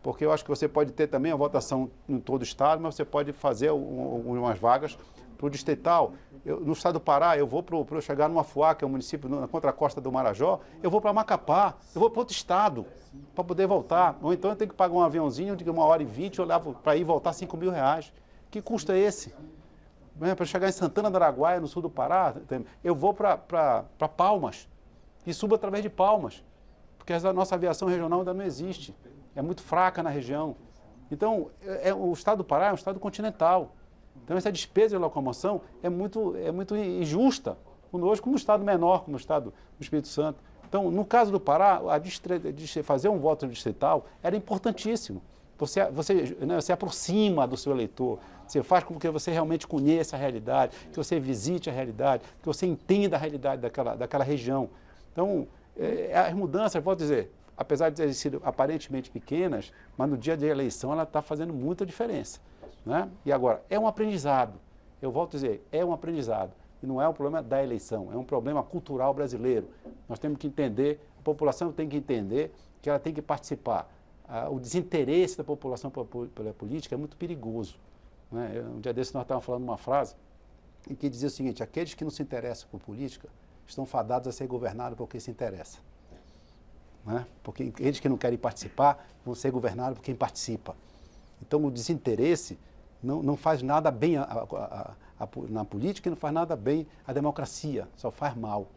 Porque eu acho que você pode ter também a votação em todo o estado, mas você pode fazer umas vagas para o distrital. No estado do Pará, eu vou para eu chegar numa Fuá, que é um município na contracosta do Marajó, eu vou para Macapá, eu vou para outro estado, para poder voltar. Ou então eu tenho que pagar um aviãozinho de 1h20, eu levo para ir voltar R$5.000. Que custo é esse? Para chegar em Santana do Araguaia, no sul do Pará, eu vou para Palmas e subo através de Palmas, porque a nossa aviação regional ainda não existe. É muito fraca na região. Então, o estado do Pará é um estado continental. Então, essa despesa de locomoção é muito injusta conosco, como um estado menor, como o estado do Espírito Santo. Então, no caso do Pará, fazer um voto distrital era importantíssimo. Você aproxima do seu eleitor, você faz com que você realmente conheça a realidade, que você visite a realidade, que você entenda a realidade daquela região. Então, as mudanças, vou dizer, apesar de terem sido aparentemente pequenas, mas no dia de eleição ela está fazendo muita diferença. Né? E agora, é um aprendizado. Eu volto a dizer, é um aprendizado. E não é um problema da eleição, é um problema cultural brasileiro. Nós temos que entender, a população tem que entender que ela tem que participar. O desinteresse da população pela política é muito perigoso. Né? Um dia desse nós estávamos falando uma frase em que dizia o seguinte: aqueles que não se interessam por política estão fadados a ser governados por quem se interessa. Né? Porque aqueles que não querem participar vão ser governados por quem participa. Então o desinteresse não faz nada bem na política e não faz nada bem à democracia, só faz mal.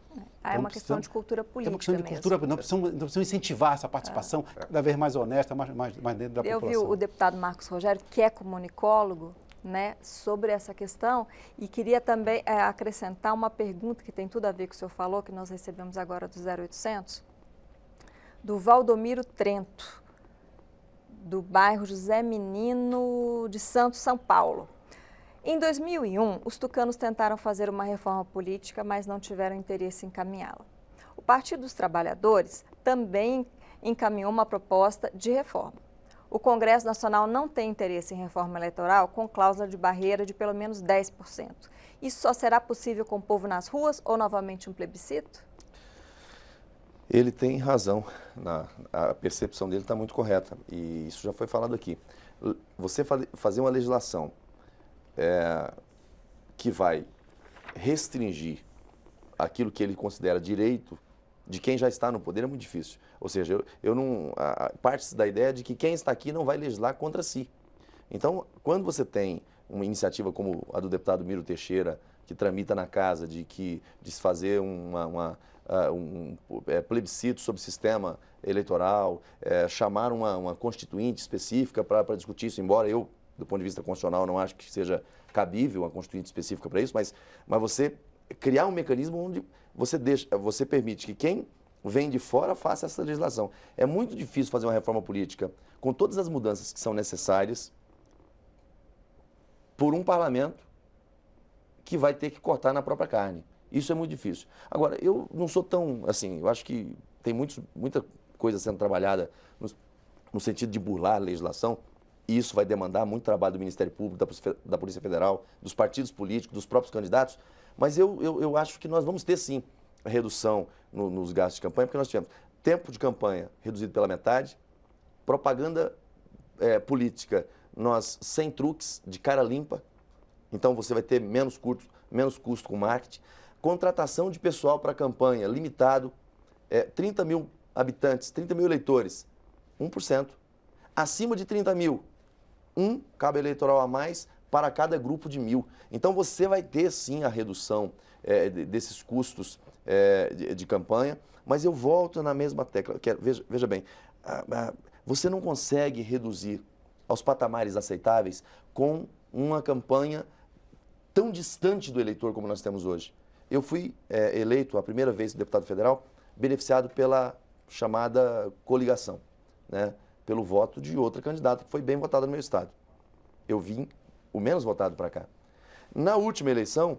É uma questão de cultura política. É uma questão de cultura, nós precisamos incentivar essa participação cada vez mais honesta, mais dentro da população. Eu vi o deputado Marcos Rogério, que é comunicólogo, né, sobre essa questão, e queria também acrescentar uma pergunta que tem tudo a ver com o senhor falou, que nós recebemos agora do 0800, do Valdomiro Trento, do bairro José Menino de Santos, São Paulo. Em 2001, os tucanos tentaram fazer uma reforma política, mas não tiveram interesse em encaminhá-la. O Partido dos Trabalhadores também encaminhou uma proposta de reforma. O Congresso Nacional não tem interesse em reforma eleitoral com cláusula de barreira de pelo menos 10%. Isso só será possível com o povo nas ruas ou novamente um plebiscito? Ele tem razão, a percepção dele está muito correta, e isso já foi falado aqui. Você fazer uma legislação que vai restringir aquilo que ele considera direito de quem já está no poder é muito difícil. Ou seja, parte-se da ideia de que quem está aqui não vai legislar contra si. Então, quando você tem uma iniciativa como a do deputado Miro Teixeira, que tramita na casa de se fazer um plebiscito sobre o sistema eleitoral, chamar uma constituinte específica para discutir isso, embora eu, do ponto de vista constitucional, não acho que seja cabível uma constituinte específica para isso, mas você criar um mecanismo onde você permite que quem vem de fora faça essa legislação. É muito difícil fazer uma reforma política com todas as mudanças que são necessárias por um parlamento que vai ter que cortar na própria carne. Isso é muito difícil. Agora, eu não sou tão, assim, eu acho que tem muita coisa sendo trabalhada no sentido de burlar a legislação, e isso vai demandar muito trabalho do Ministério Público, da Polícia Federal, dos partidos políticos, dos próprios candidatos, mas eu acho que nós vamos ter, sim, a redução nos gastos de campanha, porque nós tivemos tempo de campanha reduzido pela metade, propaganda política, nós sem truques, de cara limpa, então você vai ter menos custo com marketing, contratação de pessoal para a campanha limitado, 30 mil habitantes, 30 mil eleitores, 1%. Acima de 30 mil, cabo eleitoral a mais para cada grupo de 1.000. Então você vai ter sim a redução desses custos de campanha, mas eu volto na mesma tecla. Veja bem, você não consegue reduzir aos patamares aceitáveis com uma campanha tão distante do eleitor como nós temos hoje. Eu fui eleito a primeira vez deputado federal, beneficiado pela chamada coligação, né? Pelo voto de outra candidata que foi bem votada no meu estado. Eu vim o menos votado para cá. Na última eleição,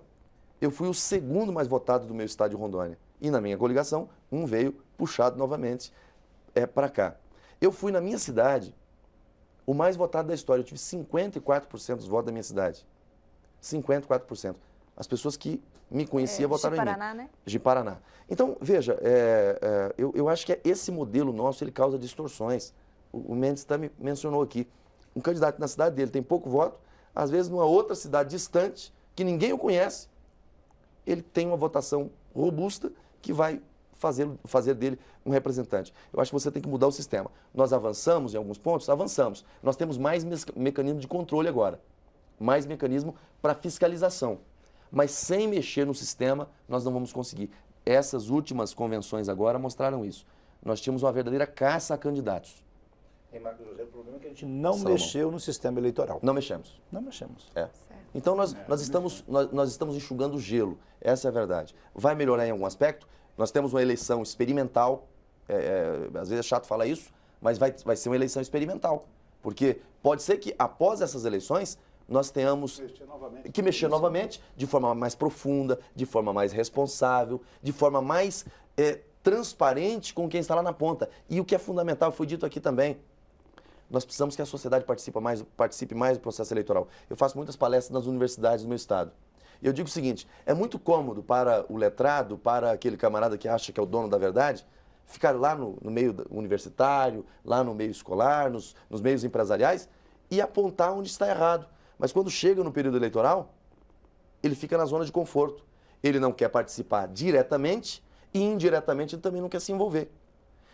eu fui o segundo mais votado do meu estado de Rondônia. E na minha coligação, veio puxado novamente para cá. Eu fui na minha cidade o mais votado da história. Eu tive 54% dos votos da minha cidade. 54%. As pessoas que me conheciam votaram em mim. Ji-Paraná, né? Ji-Paraná. Então, veja, eu acho que esse modelo nosso ele causa distorções. O Mendes mencionou aqui. Um candidato na cidade dele tem pouco voto, às vezes numa outra cidade distante, que ninguém o conhece, ele tem uma votação robusta que vai fazer dele um representante. Eu acho que você tem que mudar o sistema. Nós avançamos em alguns pontos? Avançamos. Nós temos mais mecanismo de controle agora. Mais mecanismo para fiscalização. Mas sem mexer no sistema, nós não vamos conseguir. Essas últimas convenções agora mostraram isso. Nós tínhamos uma verdadeira caça a candidatos. Marcos José, o problema é que a gente não mexeu no sistema eleitoral. Não mexemos. Não mexemos. Então nós estamos enxugando gelo. Essa é a verdade. Vai melhorar em algum aspecto? Nós temos uma eleição experimental. Às vezes é chato falar isso, mas vai ser uma eleição experimental. Porque pode ser que após essas eleições nós tenhamos que mexer novamente de forma mais profunda, de forma mais responsável, de forma mais transparente com quem está lá na ponta. E o que é fundamental, foi dito aqui também, nós precisamos que a sociedade participe mais do processo eleitoral. Eu faço muitas palestras nas universidades do meu estado. E eu digo o seguinte, é muito cômodo para o letrado, para aquele camarada que acha que é o dono da verdade, ficar lá no meio universitário, lá no meio escolar, nos meios empresariais e apontar onde está errado. Mas quando chega no período eleitoral, ele fica na zona de conforto. Ele não quer participar diretamente e indiretamente ele também não quer se envolver.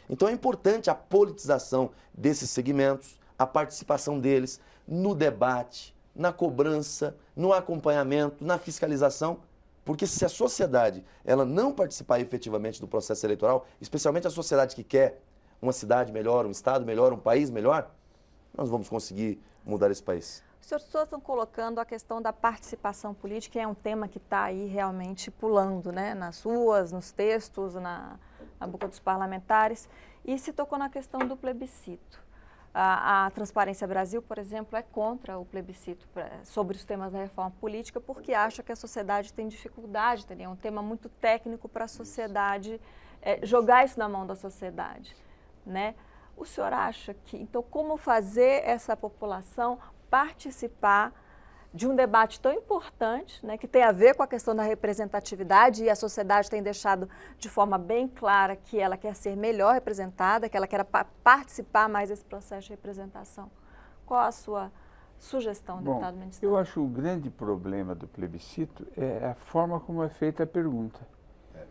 Então é importante a politização desses segmentos, a participação deles no debate, na cobrança, no acompanhamento, na fiscalização, porque se a sociedade ela não participar efetivamente do processo eleitoral, especialmente a sociedade que quer uma cidade melhor, um estado melhor, um país melhor, nós vamos conseguir mudar esse país. Os senhores estão colocando a questão da participação política, é um tema que está aí realmente pulando, né? Nas ruas, nos textos, na boca dos parlamentares, e se tocou na questão do plebiscito. A Transparência Brasil, por exemplo, é contra o plebiscito sobre os temas da reforma política, porque acha que a sociedade tem dificuldade, é um tema muito técnico para a sociedade, jogar isso na mão da sociedade, né? O senhor acha que, então, como fazer essa população participar de um debate tão importante, né, que tem a ver com a questão da representatividade, e a sociedade tem deixado de forma bem clara que ela quer ser melhor representada, que ela quer participar mais desse processo de representação. Qual a sua sugestão, deputado Mendes? Eu acho que o grande problema do plebiscito é a forma como é feita a pergunta.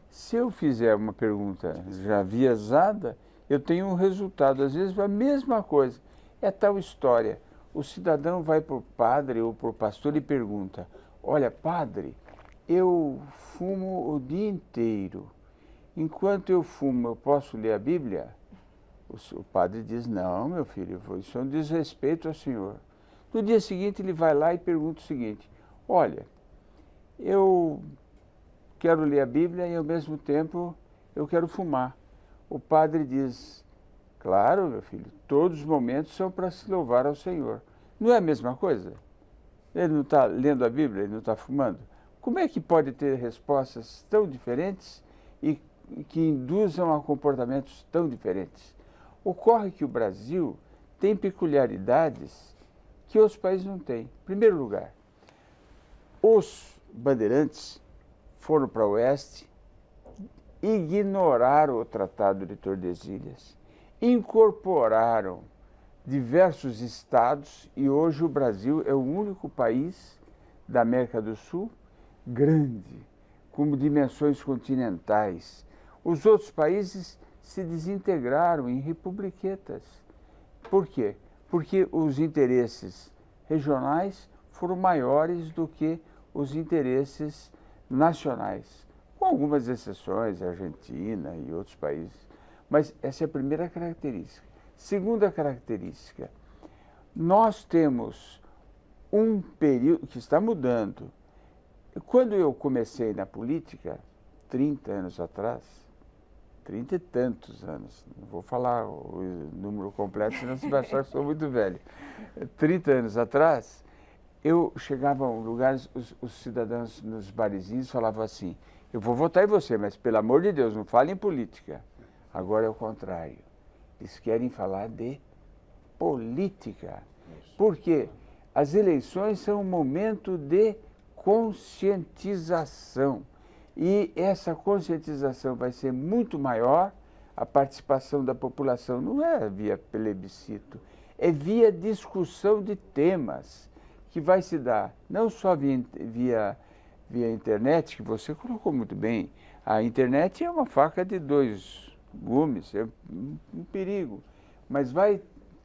Se eu fizer uma pergunta já viesada, eu tenho um resultado, às vezes a mesma coisa, é tal história. O cidadão vai para o padre ou para o pastor e pergunta, olha, padre, eu fumo o dia inteiro. Enquanto eu fumo, eu posso ler a Bíblia? O padre diz, não, meu filho, isso é um desrespeito ao senhor. No dia seguinte, ele vai lá e pergunta o seguinte, olha, eu quero ler a Bíblia e, ao mesmo tempo, eu quero fumar. O padre diz, claro, meu filho, todos os momentos são para se louvar ao Senhor. Não é a mesma coisa? Ele não está lendo a Bíblia, ele não está fumando? Como é que pode ter respostas tão diferentes e que induzam a comportamentos tão diferentes? Ocorre que o Brasil tem peculiaridades que outros países não têm. Em primeiro lugar, os bandeirantes foram para o oeste, ignoraram o Tratado de Tordesilhas, incorporaram diversos estados e hoje o Brasil é o único país da América do Sul grande, com dimensões continentais. Os outros países se desintegraram em republiquetas. Por quê? Porque os interesses regionais foram maiores do que os interesses nacionais, com algumas exceções, Argentina e outros países. Mas essa é a primeira característica. Segunda característica, nós temos um período que está mudando. Quando eu comecei na política, 30 anos atrás, 30 e tantos anos, não vou falar o número completo, senão você vai achar que sou muito velho. 30 anos atrás, eu chegava a lugares, os cidadãos nos barizinhos falavam assim, eu vou votar em você, mas pelo amor de Deus, não fale em política. Agora é o contrário. Eles querem falar de política. Porque as eleições são um momento de conscientização. E essa conscientização vai ser muito maior, a participação da população não é via plebiscito, é via discussão de temas, que vai se dar não só via internet, que você colocou muito bem. A internet é uma faca de dois gumes, é um perigo, mas vai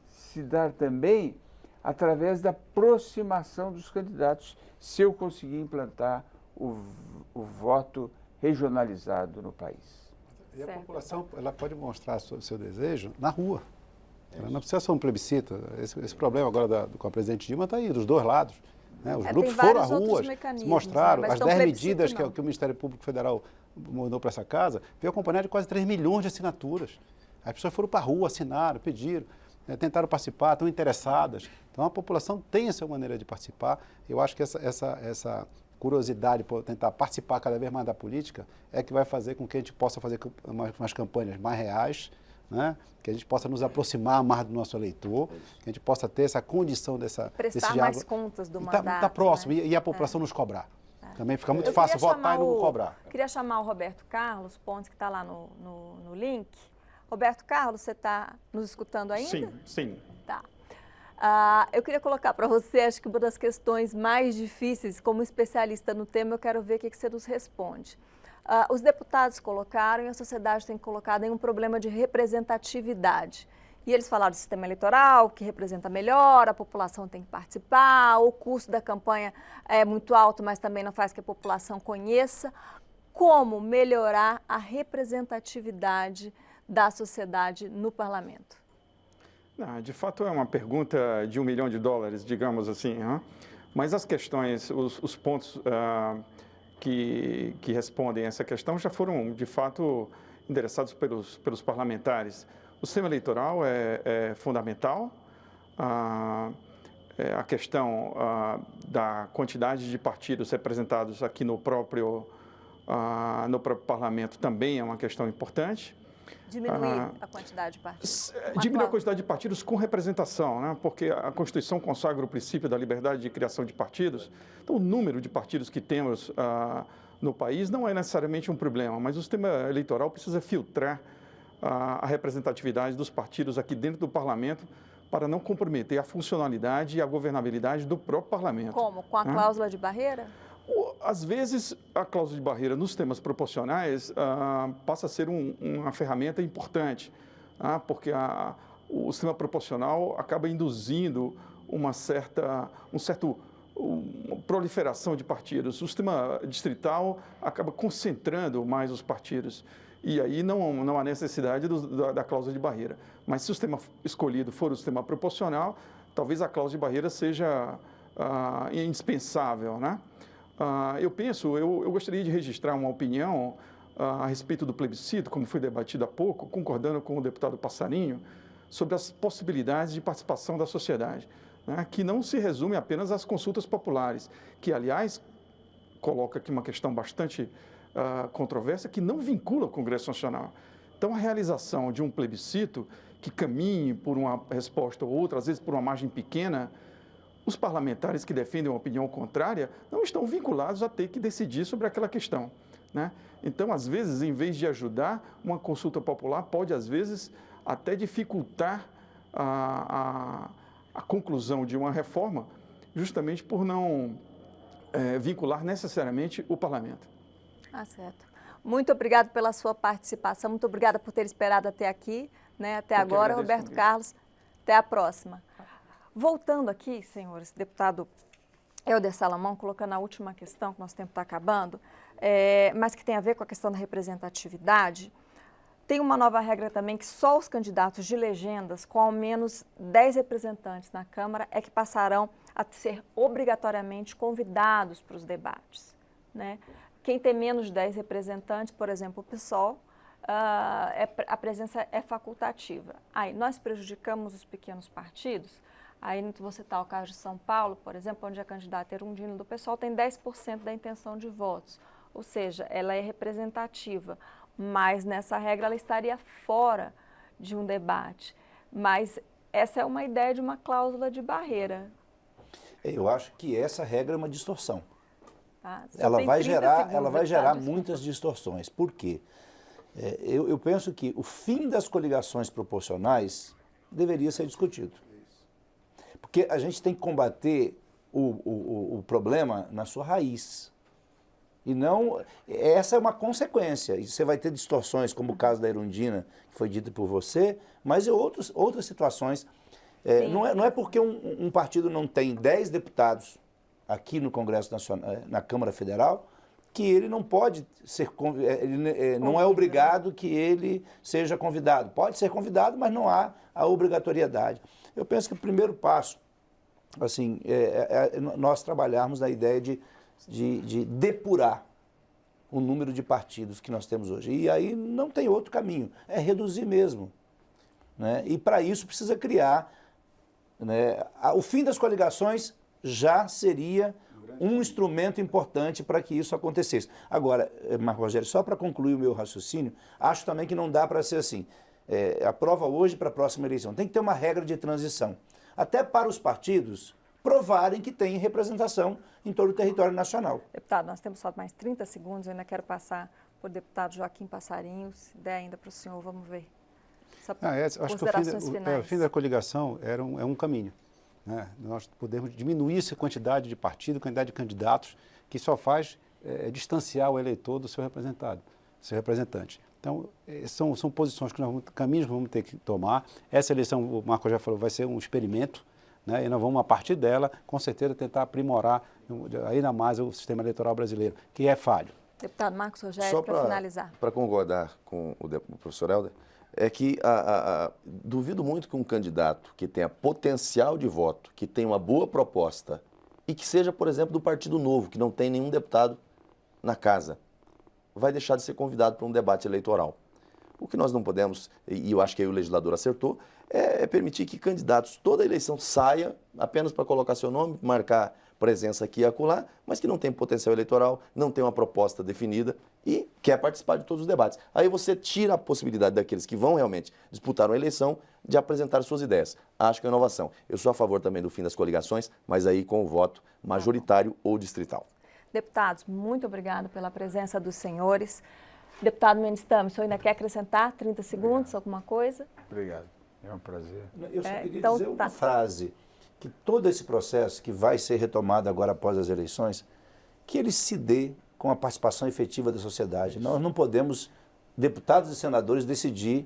se dar também através da aproximação dos candidatos, se eu conseguir implantar o voto regionalizado no país. E a população ela pode mostrar o seu desejo na rua. Ela não precisa ser um plebiscito. Esse problema agora com a presidente Dilma está aí, dos dois lados. Né? Os grupos foram às ruas, se mostraram, as 10 medidas que o Ministério Público Federal mandou para essa casa, veio acompanhado de quase 3 milhões de assinaturas. As pessoas foram para a rua, assinaram, pediram, tentaram participar, estão interessadas. Então a população tem a sua maneira de participar. Eu acho que essa curiosidade por tentar participar cada vez mais da política é que vai fazer com que a gente possa fazer umas campanhas mais reais, né? Que a gente possa nos aproximar mais do nosso eleitor, que a gente possa ter essa condição prestar mais contas do mandato. Está próximo, né? E a população nos cobrar. Também fica muito fácil votar e não cobrar. Queria chamar o Roberto Carlos Pontes, que está lá no link. Roberto Carlos, você está nos escutando ainda? Sim, sim. Tá. Eu queria colocar para você, acho que uma das questões mais difíceis, como especialista no tema, eu quero ver o que você nos responde. Os deputados colocaram e a sociedade tem colocado em um problema de representatividade. E eles falaram do sistema eleitoral, que representa melhor, a população tem que participar, o custo da campanha é muito alto, mas também não faz que a população conheça. Como melhorar a representatividade da sociedade no parlamento? Não, de fato é uma pergunta de $1 milhão, digamos assim, hein? Mas as questões, os pontos que respondem a essa questão já foram, de fato, endereçados pelos parlamentares. O sistema eleitoral é fundamental, a questão da quantidade de partidos representados aqui no próprio parlamento também é uma questão importante. Diminuir a quantidade de partidos. Diminuir a quantidade de partidos com representação, né? Porque a Constituição consagra o princípio da liberdade de criação de partidos. Então, o número de partidos que temos no país não é necessariamente um problema, mas o sistema eleitoral precisa filtrar a representatividade dos partidos aqui dentro do parlamento para não comprometer a funcionalidade e a governabilidade do próprio parlamento. Como? Com a cláusula de barreira? Às vezes, a cláusula de barreira nos temas proporcionais passa a ser uma ferramenta importante, porque o sistema proporcional acaba induzindo uma proliferação de partidos. O sistema distrital acaba concentrando mais os partidos. E aí não há necessidade da cláusula de barreira. Mas se o sistema escolhido for o sistema proporcional, talvez a cláusula de barreira seja indispensável, né? Eu gostaria de registrar uma opinião a respeito do plebiscito, como foi debatido há pouco, concordando com o deputado Passarinho, sobre as possibilidades de participação da sociedade, né, que não se resume apenas às consultas populares, que, aliás, coloca aqui uma questão bastante controversa, que não vincula o Congresso Nacional. Então, a realização de um plebiscito que caminhe por uma resposta ou outra, às vezes por uma margem pequena, os parlamentares que defendem uma opinião contrária não estão vinculados a ter que decidir sobre aquela questão, né? Então, às vezes, em vez de ajudar, uma consulta popular pode, às vezes, até dificultar a conclusão de uma reforma, justamente por não vincular necessariamente o parlamento. Certo. Muito obrigada pela sua participação, muito obrigada por ter esperado até aqui, né? Até agora, Roberto Carlos. Até a próxima. Voltando aqui, senhores, deputado Helder Salomão, colocando a última questão, que nosso tempo está acabando, mas que tem a ver com a questão da representatividade, tem uma nova regra também que só os candidatos de legendas com ao menos 10 representantes na Câmara é que passarão a ser obrigatoriamente convidados para os debates, né? Quem tem menos de 10 representantes, por exemplo, o PSOL, a presença é facultativa. Aí nós prejudicamos os pequenos partidos. Aí você está o caso de São Paulo, por exemplo, onde a candidata Erundina do PSOL tem 10% da intenção de votos, ou seja, ela é representativa, mas nessa regra ela estaria fora de um debate. Mas essa é uma ideia de uma cláusula de barreira. Eu acho que essa regra é uma distorção. Ela vai gerar muitas distorções. Por quê? Eu penso que o fim das coligações proporcionais deveria ser discutido. Porque a gente tem que combater o problema na sua raiz. E não... Essa é uma consequência. E você vai ter distorções, como o caso da Erundina, que foi dito por você, mas em outras situações. Não é porque um partido não tem 10 deputados aqui no Congresso Nacional, na Câmara Federal, que ele não pode ser... não é obrigado que ele seja convidado. Pode ser convidado, mas não há a obrigatoriedade. Eu penso que o primeiro passo, assim, nós trabalharmos na ideia de depurar o número de partidos que nós temos hoje. E aí não tem outro caminho, é reduzir mesmo, né? E para isso precisa criar, né? O fim das coligações já seria um instrumento importante para que isso acontecesse. Agora, Marco Rogério, só para concluir o meu raciocínio, acho também que não dá para ser assim, aprova hoje para a próxima eleição. Tem que ter uma regra de transição. Até para os partidos provarem que têm representação em todo o território nacional. Deputado, nós temos só mais 30 segundos, eu ainda quero passar por deputado Joaquim Passarinho, se der ainda para o senhor, vamos ver. Acho que o fim da coligação é um caminho. Né? Nós podemos diminuir essa quantidade de partido, quantidade de candidatos, que só faz distanciar o eleitor do seu representante. Então, são posições, caminhos que nós vamos ter que tomar. Essa eleição, o Marco já falou, vai ser um experimento, né? E nós vamos, a partir dela, com certeza, tentar aprimorar ainda mais o sistema eleitoral brasileiro, que é falho. Deputado Marcos Rogério, para finalizar. Para concordar com o professor Helder, é que duvido muito que um candidato que tenha potencial de voto, que tenha uma boa proposta e que seja, por exemplo, do Partido Novo, que não tem nenhum deputado na casa, vai deixar de ser convidado para um debate eleitoral. O que nós não podemos, e eu acho que aí o legislador acertou, é permitir que candidatos, toda a eleição, saia apenas para colocar seu nome, marcar presença aqui e acolá, mas que não tem potencial eleitoral, não tem uma proposta definida e quer participar de todos os debates. Aí você tira a possibilidade daqueles que vão realmente disputar uma eleição de apresentar suas ideias. Acho que é inovação. Eu sou a favor também do fim das coligações, mas aí com o voto majoritário ou distrital. Deputados, muito obrigada pela presença dos senhores. Deputado Mendes Tami, o senhor ainda quer acrescentar 30 segundos, alguma coisa? Obrigado, é um prazer. Eu só queria dizer uma frase, que todo esse processo que vai ser retomado agora após as eleições, que ele se dê com a participação efetiva da sociedade. Nós não podemos, deputados e senadores, decidir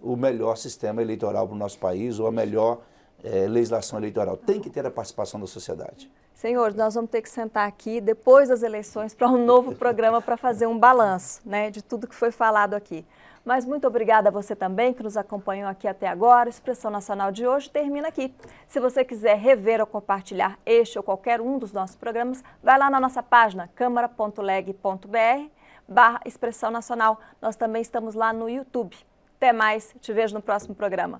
o melhor sistema eleitoral para o nosso país ou a melhor legislação eleitoral. Tem que ter a participação da sociedade. Senhores, nós vamos ter que sentar aqui depois das eleições para um novo programa para fazer um balanço, né, de tudo que foi falado aqui. Mas muito obrigada a você também que nos acompanhou aqui até agora. A Expressão Nacional de hoje termina aqui. Se você quiser rever ou compartilhar este ou qualquer um dos nossos programas, vai lá na nossa página câmara.leg.br/Expressão Nacional. Nós também estamos lá no YouTube. Até mais, te vejo no próximo programa.